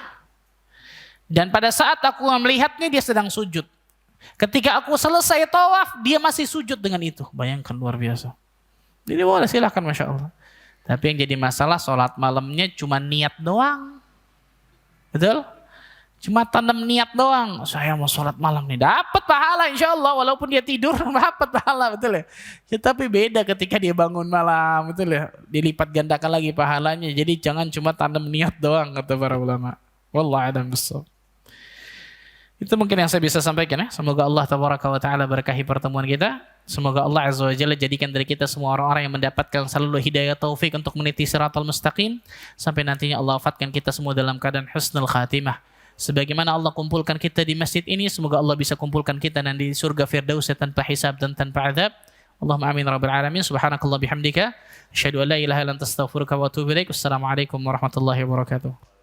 Dan pada saat aku melihatnya dia sedang sujud. Ketika aku selesai tawaf, dia masih sujud dengan itu. Bayangkan, luar biasa. Jadi boleh silahkan, Masya Allah. Tapi yang jadi masalah sholat malamnya cuma niat doang. Betul? Cuma tanam niat doang. Saya mau sholat malam nih. Dapat pahala insya Allah. Walaupun dia tidur dapat pahala. Betul ya? Ya? Tapi beda ketika dia bangun malam. Betul ya? Dilipat gandakan lagi pahalanya. Jadi jangan cuma tanam niat doang kata para ulama. Wallahu a'lam bishawab. Itu mungkin yang saya bisa sampaikan ya. Semoga Allah tabaraka wa ta'ala berkahi pertemuan kita. Semoga Allah azza wa jalla jadikan dari kita semua orang-orang yang mendapatkan selalu hidayah taufik untuk meniti siratal mustaqim. Sampai nantinya Allah wafatkan kita semua dalam keadaan husnul khatimah. Sebagaimana Allah kumpulkan kita di masjid ini, semoga Allah bisa kumpulkan kita nanti di surga firdaus tanpa hisab dan tanpa azab. Allahumma amin rabbil alamin. Subhanakallah bihamdika. Asyhadu an la ilaha illa anta astaghfiruka wa atubu ilaik. Wassalamualaikum warahmatullahi wabarakatuh.